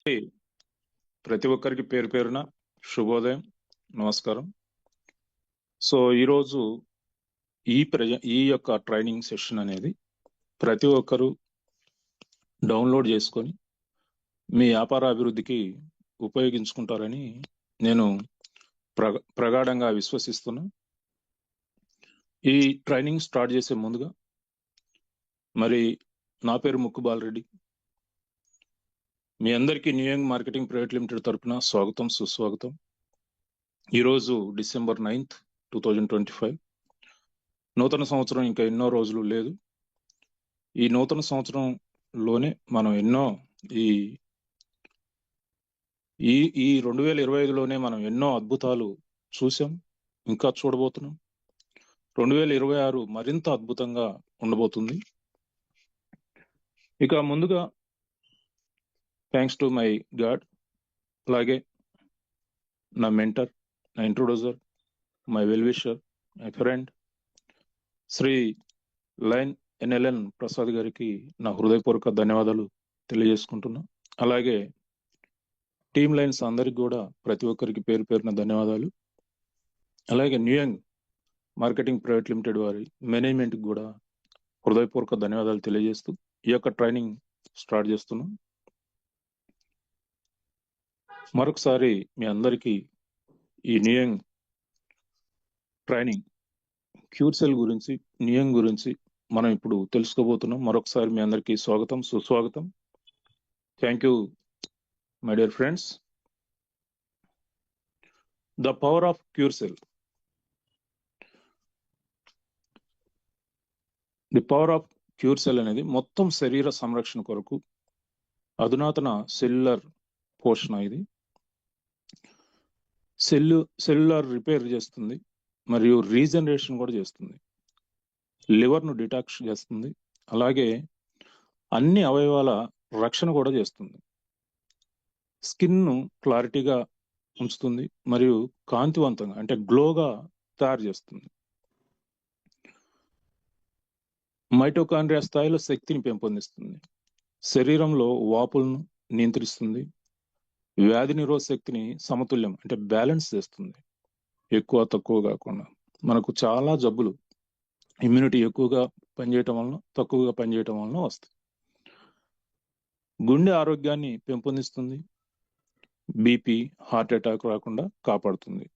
ప్రతి ఒక్కరికి పేరు పేరున శుభోదయం, నమస్కారం. సో ఈరోజు ఈ యొక్క ట్రైనింగ్ సెషన్ అనేది ప్రతి ఒక్కరు డౌన్లోడ్ చేసుకొని మీ వ్యాపార అభివృద్ధికి ఉపయోగించుకుంటారని నేను ప్రగాఢంగా విశ్వసిస్తున్నా. ఈ ట్రైనింగ్ స్టార్ట్ చేసే ముందుగా మరి నా పేరు ముక్కు బాలరెడ్డి. మీ అందరికీ న్యూయంగ్ మార్కెటింగ్ ప్రైవేట్ లిమిటెడ్ తరపున స్వాగతం, సుస్వాగతం. ఈరోజు December 9th, 2025. నూతన సంవత్సరం ఇంకా ఎన్నో రోజులు లేదు. ఈ నూతన సంవత్సరంలోనే మనం ఎన్నో ఈ 2025లోనే మనం ఎన్నో అద్భుతాలు చూసాం, ఇంకా చూడబోతున్నాం. 2026 మరింత అద్భుతంగా ఉండబోతుంది. ఇక ముందుగా థ్యాంక్స్ టు మై గాడ్, అలాగే నా మెంటర్, నా introducer, my well wisher, my friend Shri లైన్ NLN ప్రసాద్ గారికి నా హృదయపూర్వక ధన్యవాదాలు తెలియజేసుకుంటున్నా. అలాగే టీమ్ లైన్స్ అందరికి కూడా ప్రతి ఒక్కరికి పేరు పేరున ధన్యవాదాలు. అలాగే న్యూయంగ్ మార్కెటింగ్ ప్రైవేట్ లిమిటెడ్ వారి మేనేజ్మెంట్కి కూడా హృదయపూర్వక ధన్యవాదాలు తెలియజేస్తూ ఈ యొక్క ట్రైనింగ్ స్టార్ట్ చేస్తున్నాం. మరొకసారి మీ అందరికీ ఈ న్యూయంగ్ ట్రైనింగ్ క్యూర్సెల్ గురించి, న్యూయంగ్ గురించి మనం ఇప్పుడు తెలుసుకోబోతున్నాం. మరొకసారి మీ అందరికీ స్వాగతం, సుస్వాగతం. Thank you my dear friends. The power of క్యూర్సెల్. ది పవర్ ఆఫ్ క్యూర్సెల్ అనేది మొత్తం శరీర సంరక్షణ కొరకు అధునాతన సెల్యులర్ పోషణ. ఇది సెల్యులర్ రిపేర్ చేస్తుంది మరియు రీజనరేషన్ కూడా చేస్తుంది. లివర్ను డిటాక్స్ చేస్తుంది, అలాగే అన్ని అవయవాల రక్షణ కూడా చేస్తుంది. స్కిన్ను క్లారిటీగా ఉంచుతుంది మరియు కాంతివంతంగా అంటే గ్లోగా తయారు చేస్తుంది. మైటోకాండ్రియా స్థాయిలో శక్తిని పెంపొందిస్తుంది. శరీరంలో వాపులను నియంత్రిస్తుంది. వ్యాధి నిరోధ శక్తిని సమతుల్యం అంటే బ్యాలెన్స్ చేస్తుంది. ఎక్కువ తక్కువ కాకుండా మనకు చాలా జబ్బులు ఇమ్యూనిటీ ఎక్కువగా పనిచేయటం వలన, తక్కువగా పనిచేయటం వలన వస్తాయి. గుండె ఆరోగ్యాన్ని పెంపొందిస్తుంది. బీపీ, హార్ట్ అటాక్ రాకుండా కాపాడుతుంది.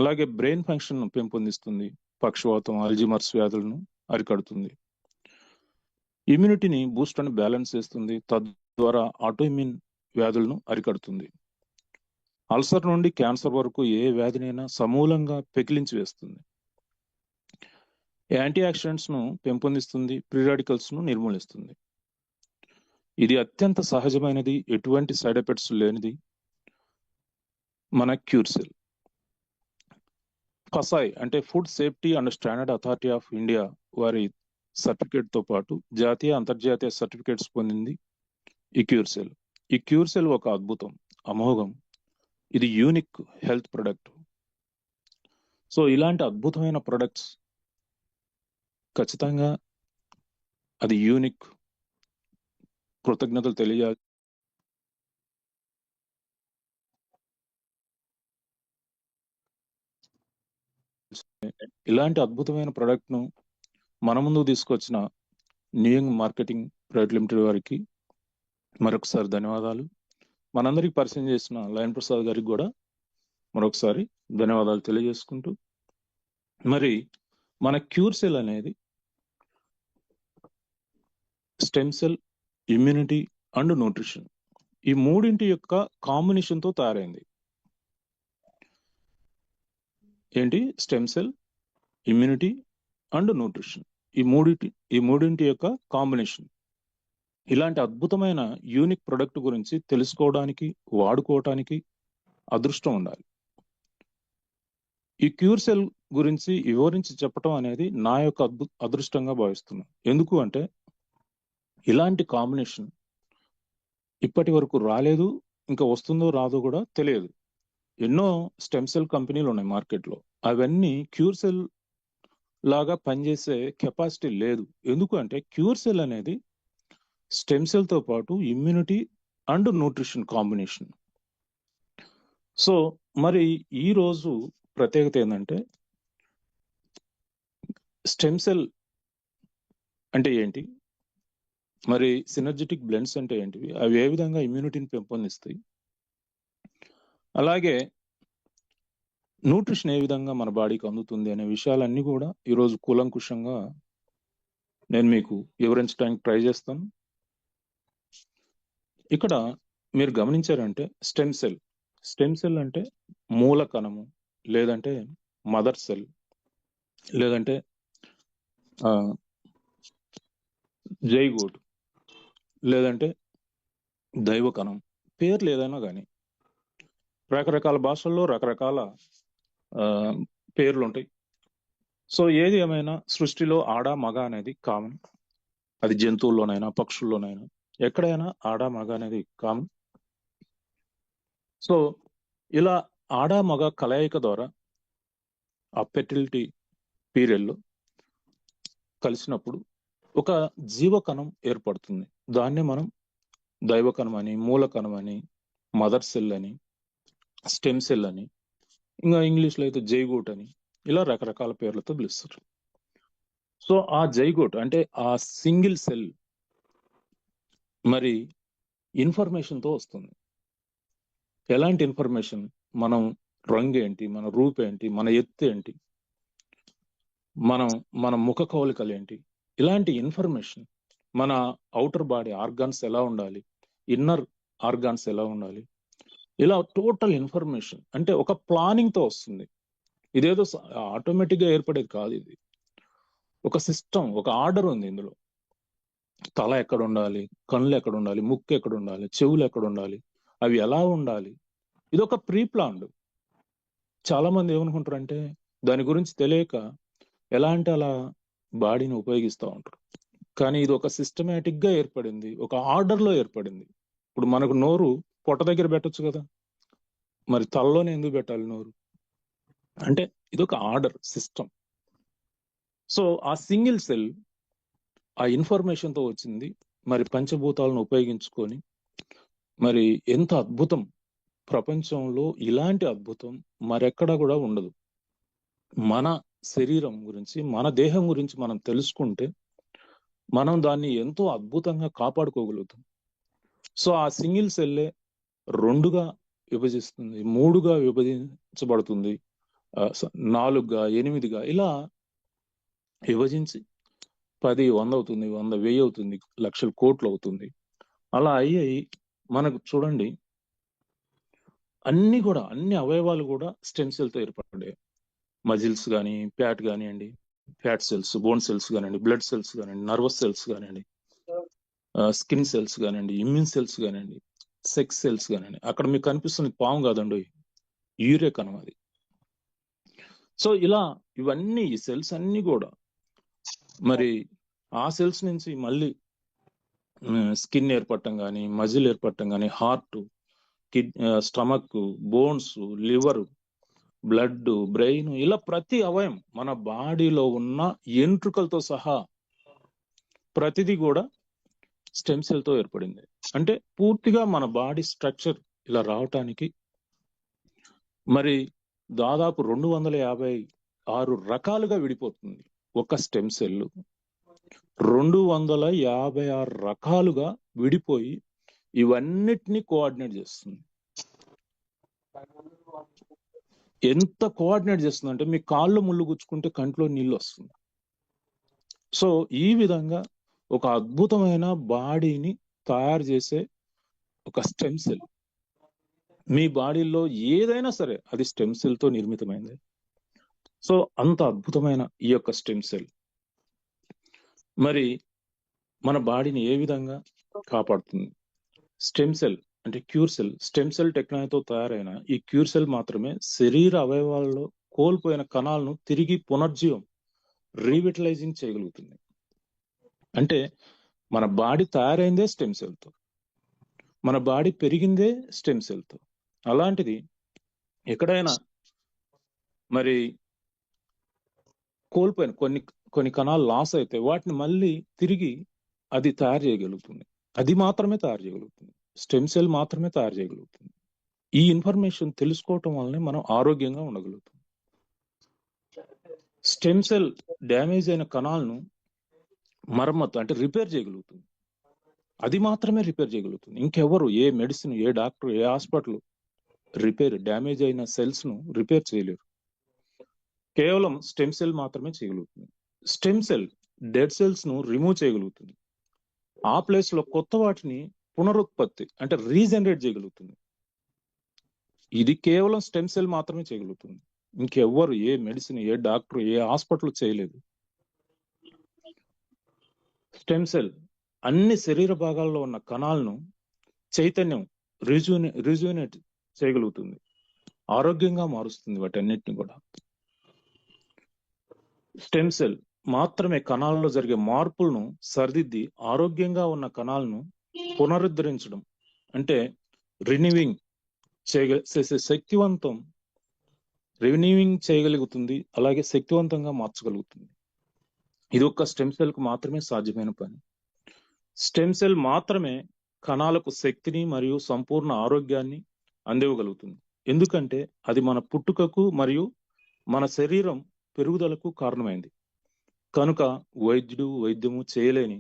అలాగే బ్రెయిన్ ఫంక్షన్ పెంపొందిస్తుంది. పక్షవాతం, అల్జీమర్స్ వ్యాధులను అరికడుతుంది. ఇమ్యూనిటీని బూస్ట్ అని బ్యాలెన్స్ చేస్తుంది. తద్వారా ఆటోఇమ్యూన్ వ్యాధులను అరికడుతుంది. అల్సర్ నుండి క్యాన్సర్ వరకు ఏ వ్యాధినైనా సమూలంగా పెకిలించి వేస్తుంది. యాంటీ ఆక్సిడెంట్స్ ను పెంపొందిస్తుంది. ఫ్రీ రాడికల్స్ ను నిర్మూలిస్తుంది. ఇది అత్యంత సహజమైనది, ఎటువంటి సైడ్ ఎఫెక్ట్స్ లేనిది మన క్యూర్సెల్. ఫసాయ్ అంటే food safety and standard authority of India వారి సర్టిఫికేట్ తో పాటు జాతీయ, అంతర్జాతీయ సర్టిఫికేట్స్ పొందింది ఈ క్యూర్సెల్. ఈ క్యూర్సెల్ ఒక అద్భుతం, అమోఘం. ఇది యూనిక్ హెల్త్ ప్రొడక్ట్. సో ఇలాంటి అద్భుతమైన ప్రొడక్ట్స్ ఖచ్చితంగా అది యూనిక్. కృతజ్ఞతలు తెలియాలి. ఇలాంటి అద్భుతమైన ప్రోడక్ట్ ను మన ముందు తీసుకొచ్చిన న్యూయంగ్ మార్కెటింగ్ ప్రైవేట్ లిమిటెడ్ వారికి మరొకసారి ధన్యవాదాలు. మనందరికి పరిచయం చేసిన లయన్ ప్రసాద్ గారికి కూడా మరొకసారి ధన్యవాదాలు తెలియజేసుకుంటూ, మరి మన క్యూర్సెల్ అనేది stem cell, immunity and nutrition ఈ మూడింటి యొక్క కాంబినేషన్ తో తయారైంది. ఏంటి? Stem cell, immunity and nutrition ఈ మూడింటి యొక్క కాంబినేషన్. ఇలాంటి అద్భుతమైన యూనిక్ ప్రొడక్ట్ గురించి తెలుసుకోవడానికి, వాడుకోవటానికి అదృష్టం ఉండాలి. ఈ క్యూర్సెల్ గురించి వివరించి చెప్పటం అనేది నా యొక్క అదృష్టంగా భావిస్తున్నాను. ఎందుకు అంటే ఇలాంటి కాంబినేషన్ ఇప్పటి వరకు రాలేదు, ఇంకా వస్తుందో రాదో కూడా తెలియదు. ఎన్నో స్టెమ్ సెల్ కంపెనీలు ఉన్నాయి మార్కెట్లో, అవన్నీ క్యూర్సెల్ లాగా పనిచేసే కెపాసిటీ లేదు. ఎందుకు అంటే క్యూర్సెల్ అనేది స్టెమ్ సెల్ తో పాటు immunity and nutrition combination. So మరి ఈ రోజు ప్రత్యేకత ఏంటంటే స్టెమ్ సెల్ అంటే ఏంటి, మరి సినర్జెటిక్ బ్లెండ్స్ అంటే ఏంటివి, అవి ఏ విధంగా ఇమ్యూనిటీని పెంపొందిస్తాయి, అలాగే న్యూట్రిషన్ ఏ విధంగా మన బాడీకి అందుతుంది అనే విషయాలన్నీ కూడా ఈరోజు కూలంకుషంగా నేను మీకు వివరించడానికి ట్రై చేస్తాను. ఇక్కడ మీరు గమనించారంటే స్టెమ్ సెల్ అంటే మూల కణము, లేదంటే మదర్ సెల్, లేదంటే జైగోట్, లేదంటే దైవ కణం, పేర్లు ఏదైనా కానీ రకరకాల భాషల్లో రకరకాల పేర్లు ఉంటాయి. సో ఏది ఏమైనా సృష్టిలో ఆడ మగ అనేది కామన్. అది జంతువుల్లోనైనా పక్షుల్లోనైనా ఎక్కడైనా ఆడ మగ అనేది కామన్. సో ఇలా ఆడ మగ కలయిక ద్వారా ఆ ఫెర్టిలిటీ పీరియడ్లో కలిసినప్పుడు ఒక జీవకణం ఏర్పడుతుంది. దాన్నే మనం దైవకణం అని, మూలకణం అని, మదర్ సెల్ అని, స్టెమ్ సెల్ అని, ఇంకా ఇంగ్లీష్లో అయితే జైగోట్ అని, ఇలా రకరకాల పేర్లతో పిలుస్తారు. సో ఆ జైగోట్ అంటే ఆ సింగిల్ సెల్ మరి ఇన్ఫర్మేషన్తో వస్తుంది. ఎలాంటి ఇన్ఫర్మేషన్? మనం రంగు ఏంటి, మన రూపు ఏంటి, మన ఎత్తు ఏంటి, మన ముఖ కవలికలు ఏంటి, ఇలాంటి ఇన్ఫర్మేషన్, మన అవుటర్ బాడీ ఆర్గాన్స్ ఎలా ఉండాలి, ఇన్నర్ ఆర్గాన్స్ ఎలా ఉండాలి, ఇలా టోటల్ ఇన్ఫర్మేషన్ అంటే ఒక ప్లానింగ్ తో వస్తుంది. ఇదేదో ఆటోమేటిక్ గా ఏర్పడేది కాదు. ఇది ఒక సిస్టమ్, ఒక ఆర్డర్ ఉంది ఇందులో. తల ఎక్కడ ఉండాలి, కళ్ళు ఎక్కడ ఉండాలి, ముక్కు ఎక్కడ ఉండాలి, చెవులు ఎక్కడ ఉండాలి, అవి ఎలా ఉండాలి, ఇది ఒక ప్రీ ప్లాన్డ్. చాలా మంది ఏమనుకుంటారంటే దాని గురించి తెలియక ఎలా అంటే అలా బాడీని ఉపయోగిస్తూ ఉంటారు. కానీ ఇది ఒక సిస్టమేటిక్ గా ఏర్పడింది, ఒక ఆర్డర్ లో ఏర్పడింది. ఇప్పుడు మనకు నోరు పొట్ట దగ్గర పెట్టొచ్చు కదా, మరి తలలోనే ఎందుకు పెట్టాలి నోరు? అంటే ఇది ఒక ఆర్డర్, సిస్టమ్. సో ఆ సింగిల్ సెల్ ఆ ఇన్ఫర్మేషన్ తో వచ్చింది. మరి పంచభూతాలను ఉపయోగించుకొని మరి ఎంత అద్భుతం! ప్రపంచంలో ఇలాంటి అద్భుతం మరెక్కడా కూడా ఉండదు. మన శరీరం గురించి, మన దేహం గురించి మనం తెలుసుకుంటే మనం దాన్ని ఎంతో అద్భుతంగా కాపాడుకోగలుగుతాం. సో ఆ సింగిల్ సెల్లే 2గా విభజిస్తుంది, 3గా విభజించబడుతుంది, 4గా, 8గా ఇలా విభజించి 10, 100 అవుతుంది, 100, 1000 అవుతుంది, లక్షల కోట్లు అవుతుంది. అలా అయ్యి మనకు చూడండి అన్ని అవయవాలు కూడా స్టెమ్ సెల్తో ఏర్పడ్డాయి. మజిల్స్ కానీ, ఫ్యాట్ కానివ్వండి, ఫ్యాట్ సెల్స్, బోన్ సెల్స్ కానివ్వండి, బ్లడ్ సెల్స్ కానివ్వండి, నర్వస్ సెల్స్ కానివ్వండి, స్కిన్ సెల్స్ కానివ్వండి, ఇమ్యూన్ సెల్స్ కానివ్వండి, సెక్స్ సెల్స్ కానివ్వండి. అక్కడ మీకు కనిపిస్తుంది పాము కాదండి, యూరియా కణం అది. సో ఇలా ఇవన్నీ ఈ సెల్స్ అన్ని కూడా మరి ఆ సెల్స్ నుంచి మళ్ళీ స్కిన్ ఏర్పడటం కానీ, మజిల్ ఏర్పడటం కానీ, heart, stomach, bones, liver, blood, brain, ఇలా ప్రతి అవయం మన బాడీలో ఉన్న ఎంట్రుకలతో సహా ప్రతిదీ కూడా స్టెమ్ సెల్ తో ఏర్పడింది. అంటే పూర్తిగా మన బాడీ స్ట్రక్చర్ ఇలా రావటానికి మరి దాదాపు 256 రకాలుగా విడిపోతుంది ఒక స్టెమ్ సెల్. 256 రకాలుగా విడిపోయి ఇవన్నిటిని కోఆర్డినేట్ చేస్తుంది. ఎంత కోఆర్డినేట్ చేస్తుంది అంటే మీ కాళ్ళు ముళ్ళు గుచ్చుకుంటే కంట్లో నీళ్ళు వస్తుంది. సో ఈ విధంగా ఒక అద్భుతమైన బాడీని తయారు చేసే ఒక స్టెమ్ సెల్, మీ బాడీలో ఏదైనా సరే అది స్టెమ్ సెల్ తో నిర్మితమైంది. సో అంత అద్భుతమైన ఈ యొక్క స్టెమ్ సెల్ మరి మన బాడీని ఏ విధంగా కాపాడుతుంది? స్టెమ్ సెల్ అంటే క్యూర్ సెల్, స్టెమ్ సెల్ టెక్నాలజీతో తయారైన ఈ క్యూర్ సెల్ మాత్రమే శరీర అవయవాల్లో కోల్పోయిన కణాలను తిరిగి పునర్జీవం, రీవిటలైజింగ్ చేయగలుగుతుంది. అంటే మన బాడీ తయారైందే స్టెమ్ సెల్తో, మన బాడీ పెరిగిందే స్టెమ్ సెల్తో. అలాంటిది ఎక్కడైనా మరి కోల్పోయిన కొన్ని కణాలు లాస్ అయితే వాటిని మళ్ళీ తిరిగి అది తయారు చేయగలుగుతుంది. అది మాత్రమే తయారు చేయగలుగుతుంది. స్టెమ్ సెల్ మాత్రమే తయారు చేయగలుగుతుంది. ఈ ఇన్ఫర్మేషన్ తెలుసుకోవటం వల్లనే మనం ఆరోగ్యంగా ఉండగలుగుతాం. స్టెమ్ సెల్ డ్యామేజ్ అయిన కణాలను మరమ్మతు అంటే రిపేర్ చేయగలుగుతుంది. అది మాత్రమే రిపేర్ చేయగలుగుతుంది. ఇంకెవరు, ఏ మెడిసిన్, ఏ డాక్టర్, ఏ హాస్పిటల్ డ్యామేజ్ అయిన సెల్స్ ను రిపేర్ చేయలేరు. కేవలం స్టెమ్ సెల్ మాత్రమే చేయగలుగుతుంది. స్టెమ్ సెల్ డెడ్ సెల్స్ ను రిమూవ్ చేయగలుగుతుంది. ఆ ప్లేస్ లో కొత్త వాటిని పునరుత్పత్తి అంటే రీజనరేట్ చేయగలుగుతుంది. ఇది కేవలం స్టెమ్ సెల్ మాత్రమే చేయగలుగుతుంది. ఇంకెవ్వరు, ఏ మెడిసిన్, ఏ డాక్టర్, ఏ హాస్పిటల్ చేయలేదు. స్టెమ్ సెల్ అన్ని శరీర భాగాల్లో ఉన్న కణాలను చైతన్యం రిజ్యూనేట్ చేయగలుగుతుంది, ఆరోగ్యంగా మారుస్తుంది వాటన్నిటిని కూడా. స్టెమ్ సెల్ మాత్రమే కణాలలో జరిగే మార్పులను సరిదిద్ది ఆరోగ్యంగా ఉన్న కణాలను పునరుద్ధరించడం అంటే రినీవింగ్ చేయగలుగుతుంది, అలాగే శక్తివంతంగా మార్చగలుగుతుంది. ఇది ఒక్క స్టెమ్ సెల్ కు మాత్రమే సాధ్యమైన పని. స్టెమ్ సెల్ మాత్రమే కణాలకు శక్తిని మరియు సంపూర్ణ ఆరోగ్యాన్ని అందివ్వగలుగుతుంది. ఎందుకంటే అది మన పుట్టుకకు మరియు మన శరీరం పెరుగుదలకు కారణమైంది. కనుక వైద్యము చేయలేని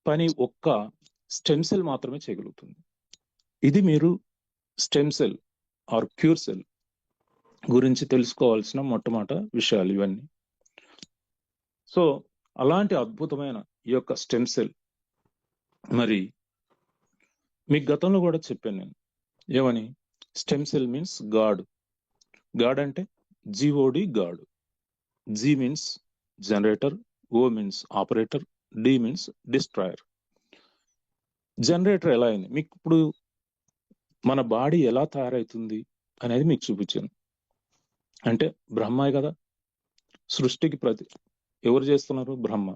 పని ఒక్క స్టెమ్ సెల్ మాత్రమే చేయగలుగుతుంది. ఇది మీరు stem cell or cure cell గురించి తెలుసుకోవాల్సిన మొట్టమొదటి విషయాలు ఇవన్నీ. సో అలాంటి అద్భుతమైన ఈ యొక్క స్టెమ్ సెల్, మరి మీకు గతంలో కూడా చెప్పాను నేను ఏమని, stem cell means God. God అంటే GOD, God. G means generator, O means operator, D means destroyer. Generator ఎలా అయింది మీకు, ఇప్పుడు మన బాడీ ఎలా తయారవుతుంది అనేది మీకు చూపించాను. అంటే బ్రహ్మే కదా సృష్టికి ఎవరు చేస్తున్నారు, బ్రహ్మ.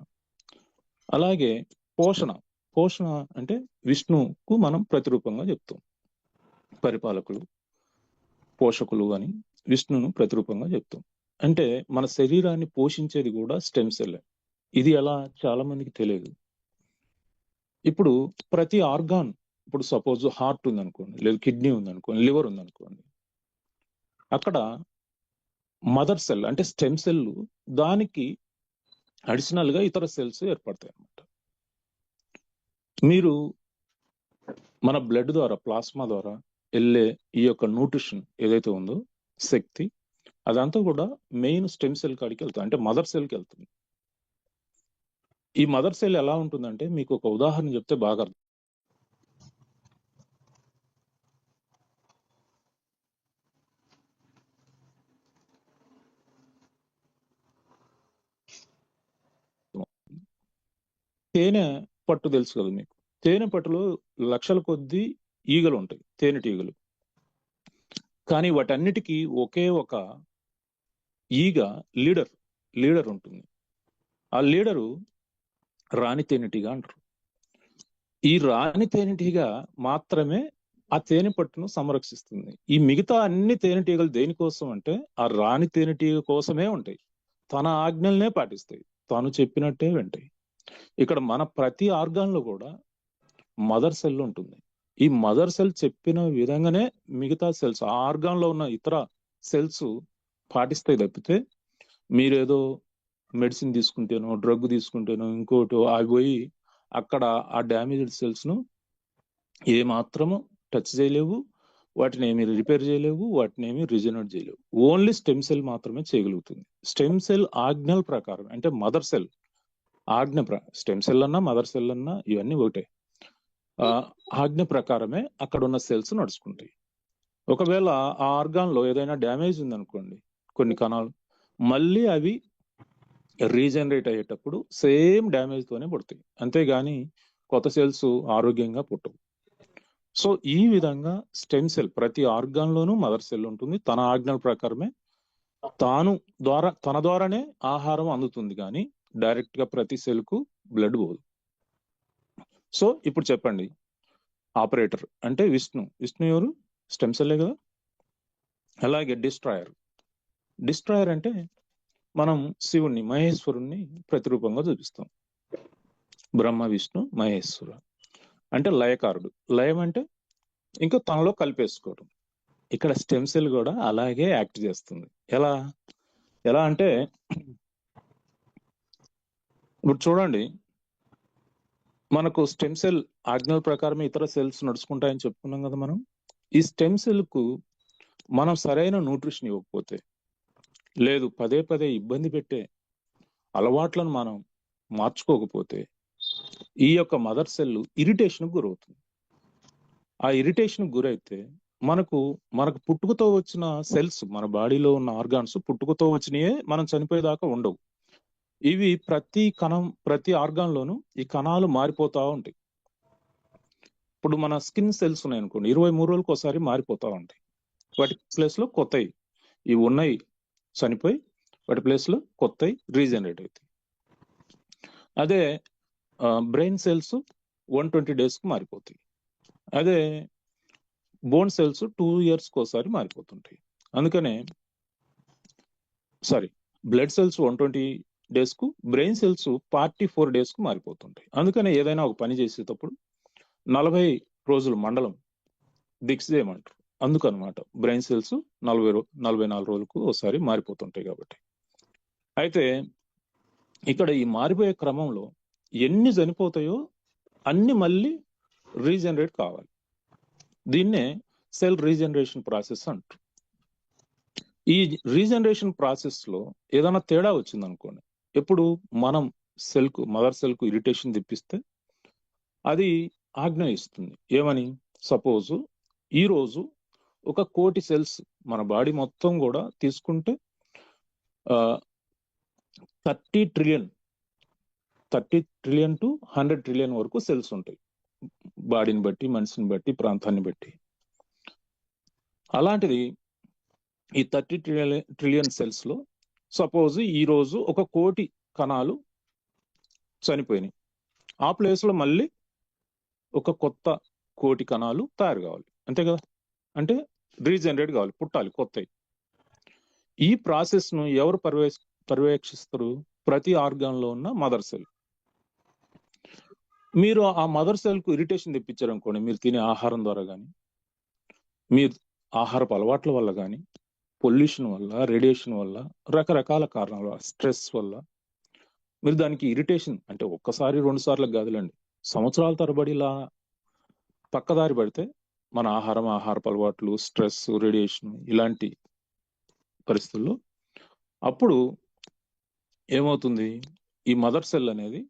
అలాగే పోషణ అంటే విష్ణువుకు మనం ప్రతిరూపంగా చెప్తాం. పరిపాలకులు, పోషకులు అని విష్ణును ప్రతిరూపంగా చెప్తాం. అంటే మన శరీరాన్ని పోషించేది కూడా స్టెమ్ సెల్. ఇది ఎలా చాలా మందికి తెలియదు. ఇప్పుడు ప్రతి ఆర్గాన్, ఇప్పుడు సపోజ్ హార్ట్ ఉందనుకోండి, లేదా కిడ్నీ ఉందనుకోండి, లివర్ ఉందనుకోండి, అక్కడ మదర్ సెల్ అంటే స్టెమ్ సెల్, దానికి అడిషనల్ గా ఇతర సెల్స్ ఏర్పడతాయి అన్నమాట. మీరు మన బ్లడ్ ద్వారా, ప్లాస్మా ద్వారా వెళ్ళే ఈ యొక్క న్యూట్రిషన్ ఏదైతే ఉందో, శక్తి, అదంతా కూడా మెయిన్ స్టెమ్ సెల్ కాడికి వెళ్తుంది, అంటే మదర్ సెల్కి వెళ్తుంది. ఈ మదర్ సెల్ ఎలా ఉంటుందంటే, మీకు ఒక ఉదాహరణ చెప్తే బాగా అర్థం. తేనె పట్టు తెలుసు కదా మీకు. తేనె పట్టులో లక్షల కొద్దీ ఈగలు ఉంటాయి, తేనెటీగలు. కానీ వాటన్నిటికీ ఒకే ఒక ఈగ లీడర్ ఉంటుంది. ఆ లీడరు రాణి తేనెటీగ అంటారు. ఈ రాణి తేనెటీగ మాత్రమే ఆ తేనె పట్టును సంరక్షిస్తుంది. ఈ మిగతా అన్ని తేనెటీగలు దేనికోసం అంటే ఆ రాణి తేనెటీగ కోసమే ఉంటాయి. తన ఆజ్ఞల్నే పాటిస్తాయి, తాను చెప్పినట్టే వింటాయి. ఇక్కడ మన ప్రతి ఆర్గాన్ లో కూడా మదర్ సెల్ ఉంటుంది. ఈ మదర్ సెల్ చెప్పిన విధంగానే మిగతా సెల్స్, ఆ ఆర్గాన్ లో ఉన్న ఇతర సెల్స్ పాటిస్తాయి తప్పితే, మీరేదో మెడిసిన్ తీసుకుంటేనో, డ్రగ్ తీసుకుంటేనో, ఇంకోటి అవి పోయి అక్కడ ఆ డ్యామేజ్డ్ సెల్స్ ను ఏ మాత్రము టచ్ చేయలేవు, వాటిని ఏమి రిపేర్ చేయలేవు, వాటిని ఏమి రిజనరేట్ చేయలేవు. ఓన్లీ స్టెమ్ సెల్ మాత్రమే చేయగలుగుతుంది. స్టెమ్ సెల్ ఆజ్ఞల ప్రకారం, అంటే మదర్ సెల్ స్టెమ్ సెల్ అన్నా మదర్ సెల్ అన్నా ఇవన్నీ ఒకటే, ఆజ్ఞ ప్రకారమే అక్కడ ఉన్న సెల్స్ నడుచుకుంటాయి. ఒకవేళ ఆ ఆర్గాన్ లో ఏదైనా డ్యామేజ్ ఉందనుకోండి, కొన్ని కణాలు, మళ్ళీ అవి రీజనరేట్ అయ్యేటప్పుడు సేమ్ డ్యామేజ్ తోనే పుడతాయి, అంతేగాని కొత్త సెల్స్ ఆరోగ్యంగా పుట్టవు. సో ఈ విధంగా స్టెమ్ సెల్ ప్రతి ఆర్గాన్ లోనూ మదర్ సెల్ ఉంటుంది. తన ఆజ్ఞల ప్రకారమే తన ద్వారానే ఆహారం అందుతుంది, కానీ డైరెక్ట్ గా ప్రతి సెల్ కు బ్లడ్ పోదు. సో ఇప్పుడు చెప్పండి, ఆపరేటర్ అంటే విష్ణు ఎవరు, స్టెమ్ సెల్లే కదా. అలాగే డిస్ట్రాయర్ అంటే మనం శివుణ్ణి, మహేశ్వరుణ్ణి ప్రతిరూపంగా చూపిస్తాం. బ్రహ్మ, విష్ణు, మహేశ్వర. అంటే లయకారుడు. లయం అంటే ఇంకా తనలో కలిపేసుకోవడం. ఇక్కడ స్టెమ్ సెల్ కూడా అలాగే యాక్ట్ చేస్తుంది. ఎలా ఎలా అంటే ఇప్పుడు చూడండి, మనకు స్టెమ్ సెల్ ఆజ్ఞల ప్రకారం ఇతర సెల్స్ నడుచుకుంటాయని చెప్పుకున్నాం కదా మనం. ఈ స్టెమ్ సెల్ కు మనం సరైన న్యూట్రిషన్ ఇవ్వకపోతే, లేదు పదే పదే ఇబ్బంది పెట్టే అలవాట్లను మనం మార్చుకోకపోతే, ఈ యొక్క మదర్ సెల్ ఇరిటేషన్ గురవుతుంది. ఆ ఇరిటేషన్ గురైతే మనకు పుట్టుకతో వచ్చిన సెల్స్, మన బాడీలో ఉన్న ఆర్గాన్స్ పుట్టుకతో వచ్చినాయే మనం చనిపోయేదాకా ఉండవు. ఇవి ప్రతి కణం, ప్రతి ఆర్గాన్ లోను ఈ కణాలు మారిపోతా ఉంటాయి. ఇప్పుడు మన స్కిన్ సెల్స్ ఉన్నాయి అనుకోండి, 23 రోజులకు ఒకసారి మారిపోతా ఉంటాయి. వాటి ప్లేస్ లో కొత్తవి, ఇవి ఉన్నాయి చనిపోయి వాటి ప్లేస్ లో కొత్తవి రీజనరేట్ అవుతాయి. అదే బ్రెయిన్ సెల్స్ 120 days కు మారిపోతాయి. అదే బోన్ సెల్స్ 2 years కు ఒకసారి మారిపోతుంటాయి. అందుకనే బ్లడ్ సెల్స్ 120 days కు, బ్రెయిన్ సెల్స్ 44 days కు మారిపోతుంటాయి. అందుకనే ఏదైనా ఒక పని చేసేటప్పుడు 40 రోజులు మండలం దీక్ష చేయమంటారు. అందుకనమాట బ్రెయిన్ సెల్స్ 44 రోజులకు ఒకసారి మారిపోతుంటాయి కాబట్టి. అయితే ఇక్కడ ఈ మారిపోయే క్రమంలో ఎన్ని చనిపోతాయో అన్ని మళ్ళీ రీజనరేట్ కావాలి. దీన్నే సెల్ రీజనరేషన్ ప్రాసెస్ అంటారు. ఈ రీజనరేషన్ ప్రాసెస్ లో ఏదైనా తేడా వచ్చింది అనుకోండి, ఎప్పుడు మనం మదర్ సెల్ కు ఇరిటేషన్ తెప్పిస్తే అది ఆజ్ఞ ఇస్తుంది. ఏమని? సపోజ్ ఈ రోజు 1 కోటి సెల్స్ మన బాడీ మొత్తం కూడా తీసుకుంటే 30 trillion to 100 trillion వరకు సెల్స్ ఉంటాయి, బాడీని బట్టి, మనిషిని బట్టి, ప్రాంతాన్ని బట్టి. అలాంటిది ఈ 30 trillion సెల్స్ లో సపోజ్ ఈ రోజు 1 కోటి కణాలు చనిపోయినాయి. ఆ ప్లేస్ లో మళ్ళీ 1 కొత్త కోటి కణాలు తయారు కావాలి, అంతే కదా? అంటే రీజనరేట్ కావాలి, పుట్టాలి కొత్తవి. ఈ ప్రాసెస్ ను ఎవరు పర్యవేక్షిస్తారు? ప్రతి ఆర్గాన్ లో ఉన్న మదర్ సెల్. మీరు ఆ మదర్ సెల్ కు ఇరిటేషన్ తెప్పించారు అనుకోండి, మీరు తినే ఆహారం ద్వారా కానీ, మీరు ఆహారపు అలవాట్ల వల్ల కానీ, పొల్యూషన్ వల్ల, రేడియేషన్ వల్ల, రకరకాల కారణాల వల్ల, స్ట్రెస్ వల్ల మీరు దానికి ఇరిటేషన్ అంటే 1 సారి 2 సార్లు కాదులండి, సంవత్సరాల తరబడి ఇలా పక్కదారి పడితే మన ఆహారపు అలవాట్లు, స్ట్రెస్, రేడియేషన్ ఇలాంటి పరిస్థితుల్లో అప్పుడు ఏమవుతుంది? ఈ మదర్ సెల్ అనేది